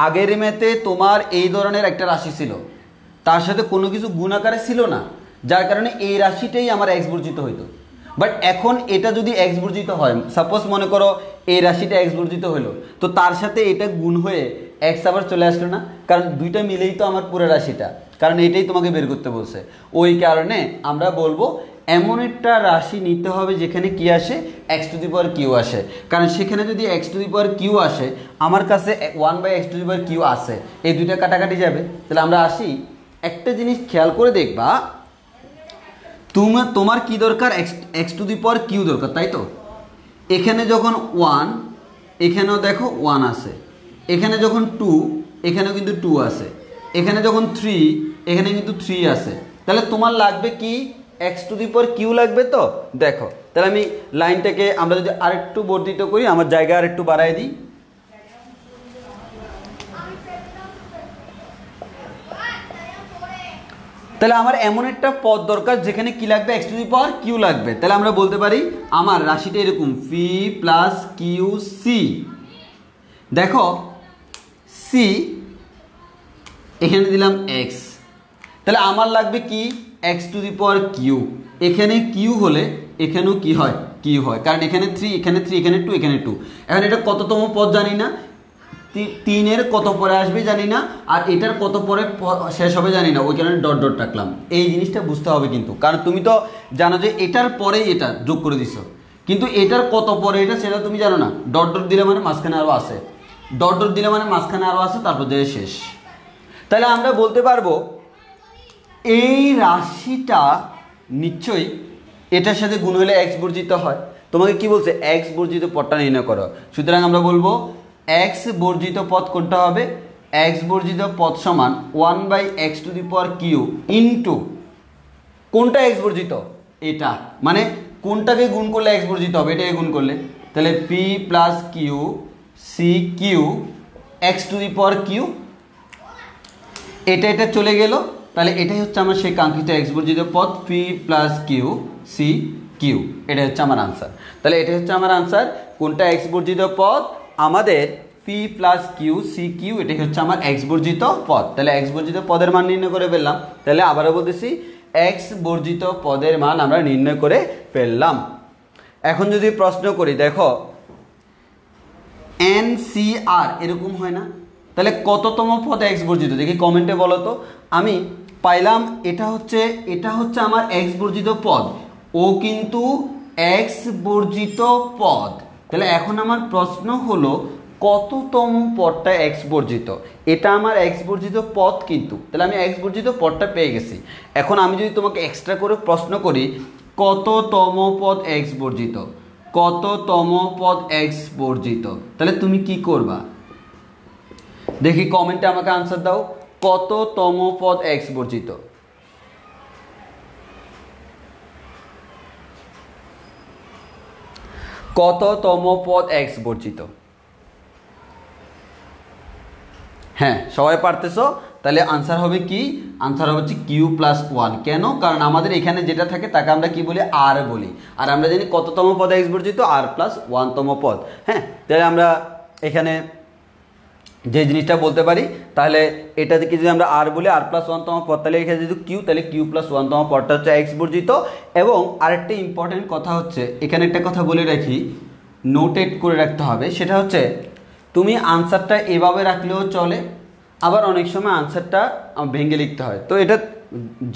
Speaker 1: আগের ম্যাথে তোমার এই ধরনের একটা রাশি ছিল, তার সাথে কোনো কিছু গুণ আকারে ছিল না, যার কারণে এই রাশিটাই আমার এক্স বর্জিত হইতো। বাট এখন এটা যদি এক্স বর্জিত হয়, সাপোজ মনে করো এই রাশিটা এক্স বর্জিত হলো, তো তার সাথে এটা গুণ হয়ে এক্স আবার চলে আসলো না, কারণ দুইটা মিলেই তো আমার পুরো রাশিটা, কারণ এটাই তোমাকে বের করতে বলছে। ওই কারণে আমরা বলবো এমন একটা রাশি নিতে হবে যেখানে কি আসে, x to the power q আসে। কারণ সেখানে যদি x to the power q আসে, আমার কাছে 1/x to the power q আসে, এই দুইটা কাটাকাটি যাবে। তাহলে আমরা আসি, একটা জিনিস খেয়াল করে দেখবা, তোমার কি দরকার, x to the power q দরকার, তাই তো? এখানে যখন 1, এখানেও দেখো 1 আছে, এখানে যখন 2, এখানেও কিন্তু 2 আছে, এখানে যখন 3, এখানে কিন্তু 3 আছে। তাহলে তোমার লাগবে কি, x to the power q লাগবে। তো দেখো, তাহলে আমি লাইনটাকে আমরা যদি আরেকটু বর্ধিত করি, আমার জায়গা আরেকটু বাড়াই দিই, তাহলে আমার এমন একটা পদ দরকার যেখানে কি লাগবে, x to the power q লাগবে। তাহলে আমরা বলতে পারি আমার রাশিটা এরকম পি প্লাস কিউ সি। দেখো সি এখানে দিলাম এক্স, তাহলে আমার লাগবে কি, x to the power q. এখানে কিউ হলে এখানেও কি হয়, কিউ হয়, কারণ এখানে 3, এখানে 3, এখানে 2, এখানে 2। এখন এটা কততম পদ জানি না, 3-এর কত পরে আসবে জানি না, আর এটার কত পরে শেষ হবে জানি না, ওই কারণে ডট ডট রাখলাম। এই জিনিসটা বুঝতে হবে কিন্তু, কারণ তুমি তো জানো যে এটার পরেই এটা যোগ করে দিছো, কিন্তু এটার কত পরে এটা সেটা তুমি জানো না। ডট ডট দিলে মানে মাঝখানে আরও আছে, ডট ডট দিলে মানে মাঝখানে আরও আছে, তারপর দিয়ে শেষ। তাহলে আমরা বলতে পারবো এই রাশিটা নিশ্চয়ই এটার সাথে গুণ হলে এক্স বর্জিত হয়। তোমাকে কি বলছে, এক্স বর্জিত পদটা নির্ণয় করো। সুতরাং আমরা বলবো এক্স বর্জিত পদ কোনটা হবে, এক্স বর্জিত পদ সমান 1/x to the power q into কোনটা এক্স বর্জিত, এটা মানে কোনটাকে গুণ করলে এক্স বর্জিত হবে, এটাকে গুণ করলে। তাহলে P plus Q c q x to the power q, এটা এটা চলে গেল, তাহলে এটাই হচ্ছে আমার সেই কাঙ্ক্ষিত এক্স বর্জিত পদ, p plus Q c q. এটা হচ্ছে আমার আনসার। তাহলে এটা হচ্ছে আমার আনসার, কোনটা এক্স বর্জিত পদ, আমাদের p plus Q c q, এটাই হচ্ছে আমার এক্স বর্জিত পদ। তাহলে এক্স বর্জিত পদের মান নির্ণয় করে ফেললাম। তাহলে আবারও বলতেছি এক্স বর্জিত পদের মান আমরা নির্ণয় করে ফেললাম। এখন যদি প্রশ্ন করি, দেখো এন সি আর এরকম হয় না, তাহলে কততম পদ এক্স বর্জিত দেখি কমেন্টে বলো তো। আমি পাইলাম এটা হচ্ছে আমার এক্স বর্জিত পদ, ও কিন্তু এক্স বর্জিত পদ। তাহলে এখন আমার প্রশ্ন হলো কততম পদটা এক্স বর্জিত, এটা আমার এক্স বর্জিত পদ কিন্তু, তাহলে আমি এক্স বর্জিত পদটা পেয়ে গেছি। এখন আমি যদি তোমাকে এক্সট্রা করে প্রশ্ন করি কততম পদ এক্স বর্জিত, কততম পদ এক্স বর্জিত, তাহলে তুমি কি করবা দেখি কমেন্টে আমাকে আনসার দাও। কততম পদ এক্স বর্জিত? কততম পদ এক্স বর্জিত? হ্যাঁ, সবাই পারতেছো। তাহলে আনসার হবে কি? আনসার হচ্ছে কিউ প্লাস ওয়ান। কেন? কারণ আমাদের এখানে যেটা থাকে তাকে আমরা কি বলি? আর বলি। আর আমরা জানি কততম পদ এক্স বর্জিত? আর প্লাস ওয়ানতম পদ। হ্যাঁ, তাহলে আমরা এখানে যে জিনিসটা বলতে পারি, তাহলে এটা থেকে যদি আমরা আর বলি আর প্লাস ওয়ানতম পদ, তাহলে এখানে যদি কিউ, তাহলে কিউ প্লাস ওয়ানতম পদটা হচ্ছে এক্স বর্জিত। এবং আরেকটা ইম্পর্টেন্ট কথা হচ্ছে, এখানে একটা কথা বলে রাখি, নোটেট করে রাখতে হবে, সেটা হচ্ছে তুমি আনসারটা এভাবে রাখলেও চলে, আবার অনেক সময় আনসারটা ভেঙে লিখতে হয়। তো এটা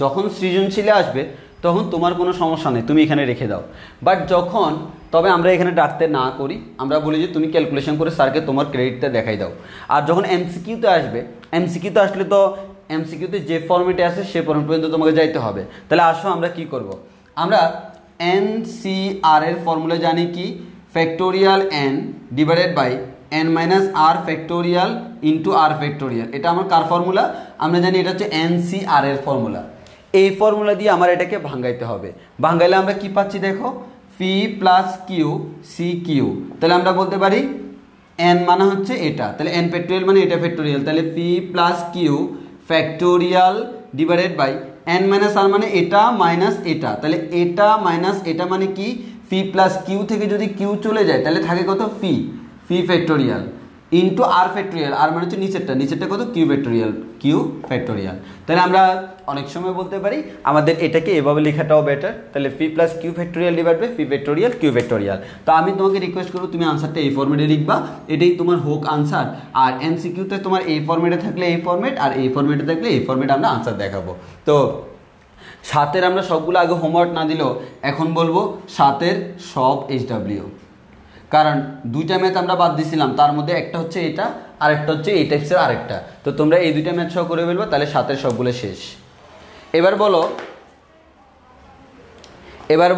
Speaker 1: যখন সৃজনশীলে আসবে তখন তোমার কোনো সমস্যা নেই, তুমি এখানে রেখে দাও। বাট যখন, তবে আমরা এখানে ডাকতে না করি, আমরা বলি যে তুমি ক্যালকুলেশন করে স্যারকে তোমার ক্রেডিটটা দেখাই দাও। আর যখন এমসিকিউতে আসবে, এমসিকিউতে আসলে তো এমসিকিউতে যে ফর্মেটে আছে সে ফর্মেট পর্যন্ত তোমাকে যাইতে হবে। তাহলে আসো আমরা কি করব, আমরা এন সি আর এর ফর্মুলা জানি কি? Factorial n divided by N minus r factorial into r factorial. এটা আমার কার ফর্মুলা? আমরা জানি এটা হচ্ছে এন সি আর এর ফর্মুলা। এই ফর্মুলা দিয়ে আমার এটাকে ভাঙাইতে হবে। ভাঙাইলে আমরা কি পাচ্ছি দেখো, p plus Q c q. তাহলে আমরা বলতে পারি এন মানে হচ্ছে এটা, তাহলে এন ফ্যাক্টোরিয়াল মানে এটা ফ্যাক্টোরিয়াল, তাহলে P plus Q factorial divided by N minus R মানে এটা মাইনাস এটা, তাহলে এটা মাইনাস এটা মানে কি? পি প্লাস কিউ থেকে যদি কিউ চলে যায় তাহলে থাকে কত? P factorial into r factorial, আর মানে হচ্ছে নিচেরটা কত? Q factorial. তাহলে আমরা অনেক সময় বলতে পারি আমাদের এটাকে এভাবে লেখাটাও বেটার, তাহলে P plus Q factorial divide by p factorial q factorial. তো আমি তোমাকে রিকোয়েস্ট করবো তুমি আনসারটা এই ফর্মেটে লিখবা, এটাই তোমার হোক আনসার। আর এমসিকিউতে তোমার এই ফর্মেটে থাকলে এই ফর্মেট, আর এই ফর্মেটে থাকলে এই ফর্মেটে আমরা আনসার দেখাবো। তো সাতের আমরা সবগুলো আগে হোমওয়ার্ক না দিলেও এখন বলবো সাতের সব এইচডব্লিউ, কারণ দুইটা ম্যাথ আমরা বাদ দিছিলাম, তার মধ্যে একটা হচ্ছে এটা আর একটা হচ্ছে এই টাইপসের আরেকটা। তো তোমরা এই দুইটা ম্যাথ সহ করে ফেলবো, তাহলে সাতের সবগুলো শেষ। এবার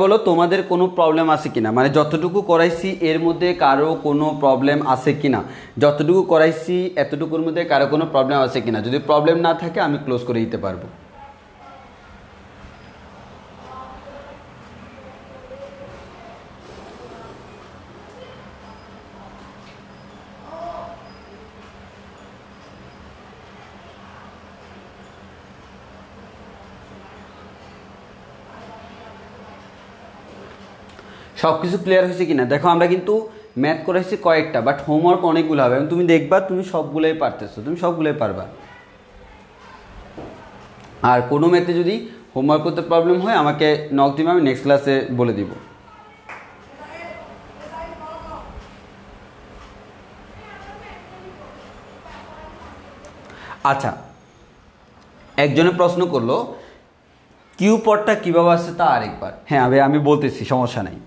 Speaker 1: বলো তোমাদের কোনো প্রবলেম আছে কিনা, মানে যতটুকু করাইছি এর মধ্যে কারো কোনো প্রবলেম আছে কিনা, যতটুকু করাইছি এতটুকুর মধ্যে কারো কোনো প্রবলেম আছে কিনা। যদি প্রবলেম না থাকে আমি ক্লোজ করে দিতে পারবো। সব কিছু ক্লিয়ার হয়েছে কিনা দেখো। আমরা কিন্তু ম্যাথ করেছি কয়েকটা, বাট হোমওয়ার্ক অনেকগুলো হবে এবং তুমি দেখবা তুমি সবগুলোই পারতেছো, তুমি সবগুলোই পারবা। আর কোনো ম্যাথে যদি হোমওয়ার্ক করতে প্রবলেম হয় আমাকে নক দিবে, আমি নেক্সট ক্লাসে বলে দিব। আচ্ছা, একজনে প্রশ্ন করলো কিউ পদটা কীভাবে আসছে তা আরেকবার। হ্যাঁ আমি বলতেছি, সমস্যা নাই।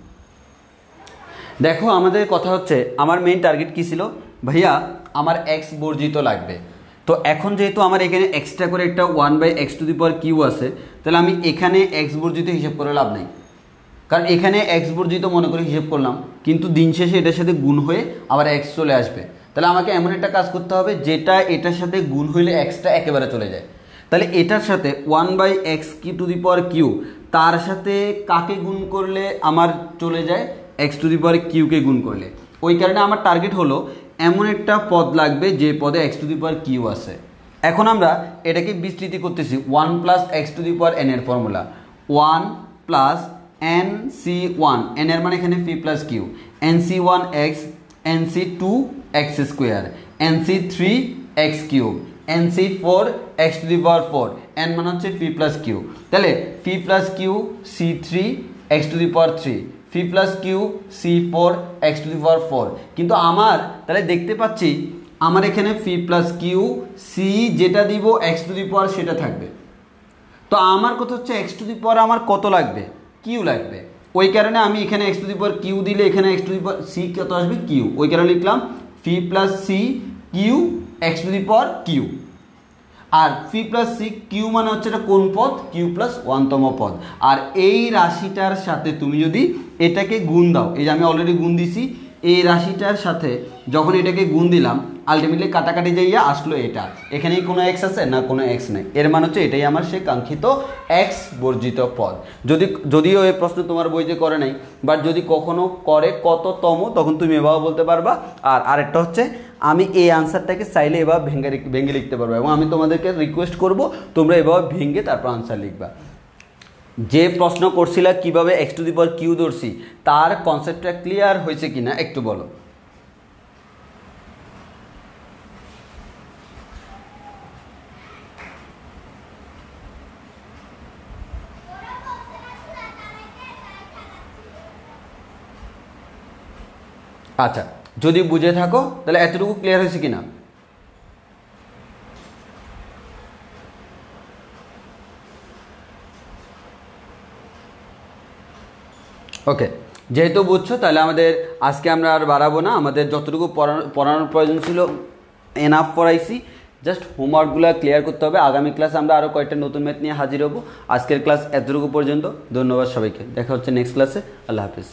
Speaker 1: দেখো আমাদের কথা হচ্ছে আমার মেইন টার্গেট কী ছিল, ভাইয়া আমার এক্স বর্জিত লাগবে। তো এখন যেহেতু আমার এখানে এক্সট্রা করে একটা 1/x⁴ আছে, তাহলে আমি এখানে এক্স বর্জিত হিসেব করে লাভ নেই, কারণ এখানে এক্স বর্জিত মনে করে হিসেব করলাম, কিন্তু দিন শেষে এটার সাথে গুণ হয়ে আবার এক্স চলে আসবে। তাহলে আমাকে এমন একটা কাজ করতে হবে যেটা এটার সাথে গুণ হইলে এক্সটা একেবারে চলে যায়। তাহলে এটার সাথে 1/x⁴ তার সাথে কাকে গুণ করলে আমার চলে যায়? x⁴ কে গুণ করলে। ওই কারণে আমার টার্গেট হলো এমন একটা পদ লাগবে যে পদে x⁴ আছে। এখন আমরা এটাকে বিস্তৃতি করতেছি 1 + x⁴n এর ফর্মুলা, 1 + nc1, n এর মানে এখানে p + q, nc1x nc2 X square, NC 3 X cube, NC 4 X to the power 4, N মানে হচ্ছে পি প্লাস কিউ। তাহলে P plus Q C 3 X to the power 3, P plus Q C 4 X to the power 4। কিন্তু আমার তাহলে দেখতে পাচ্ছি আমার এখানে পি প্লাস কিউ সি যেটা দিব এক্স টু দি পাওয়ার সেটা থাকবে। তো আমার কত হচ্ছে এক্স টু দি পাওয়ার আমার কত লাগবে, কিউ লাগবে। ওই কারণে আমি এখানে x to the power q দিলে এখানে x to the power c কত আসবে, কিউ। ওই কারণে লিখলাম p plus c q x to the power q. আর পি প্লাস সি কিউ মানে হচ্ছে এটা কোন পদ, কিউ প্লাস 1তম পদ। আর এই রাশিটার সাথে তুমি যদি এটাকে গুণ দাও, এই যে আমি অলরেডি গুণ দিছি, এই রাশিটার সাথে যখন এটাকে গুণ দিলাম আলটিমেটলি কাটাকাটি যাইয়া আসলো এটা। এখানেই কোনো এক্স আছে না, কোনো এক্স নেই, এর মানে হচ্ছে এটাই আমার সে কাঙ্ক্ষিত এক্স বর্জিত পদ। যদিও এই প্রশ্ন তোমার বইতে করে নাই, বাট যদি কখনো করে কততম তখন তুমি এভাবে বলতে পারবা। আর আরেকটা হচ্ছে আমি এই আনসারটাকে চাইলে এভাবে ভেঙে লিখতে পারবো, এবং আমি তোমাদেরকে রিকোয়েস্ট করব তোমরা এভাবে ভেঙে তারপর আনসার লিখবা। যে প্রশ্ন করছিলা কিভাবে x to the power q ধরছি তার কনসেপ্টটা ক্লিয়ার হয়েছে কিনা একটু বলো। আচ্ছা, যদি বুঝে থাকো তাহলে এতটুকু ক্লিয়ার হয়েছে কিনা। ওকে, যেহেতু বুঝছো তাহলে আমাদের আজকে আমরা আর বাড়াবো না, আমাদের যতটুকু পড়ানোর প্রয়োজন ছিল এনাফ পড়াইছি। জাস্ট হোমওয়ার্কগুলো ক্লিয়ার করতে হবে। আগামী ক্লাসে আমরা আরও কয়েকটা নতুন ম্যাথ নিয়ে হাজির হব। আজকের ক্লাস এতটুকু পর্যন্ত। ধন্যবাদ সবাইকে, দেখা হচ্ছে নেক্সট ক্লাসে। আল্লাহ হাফিজ।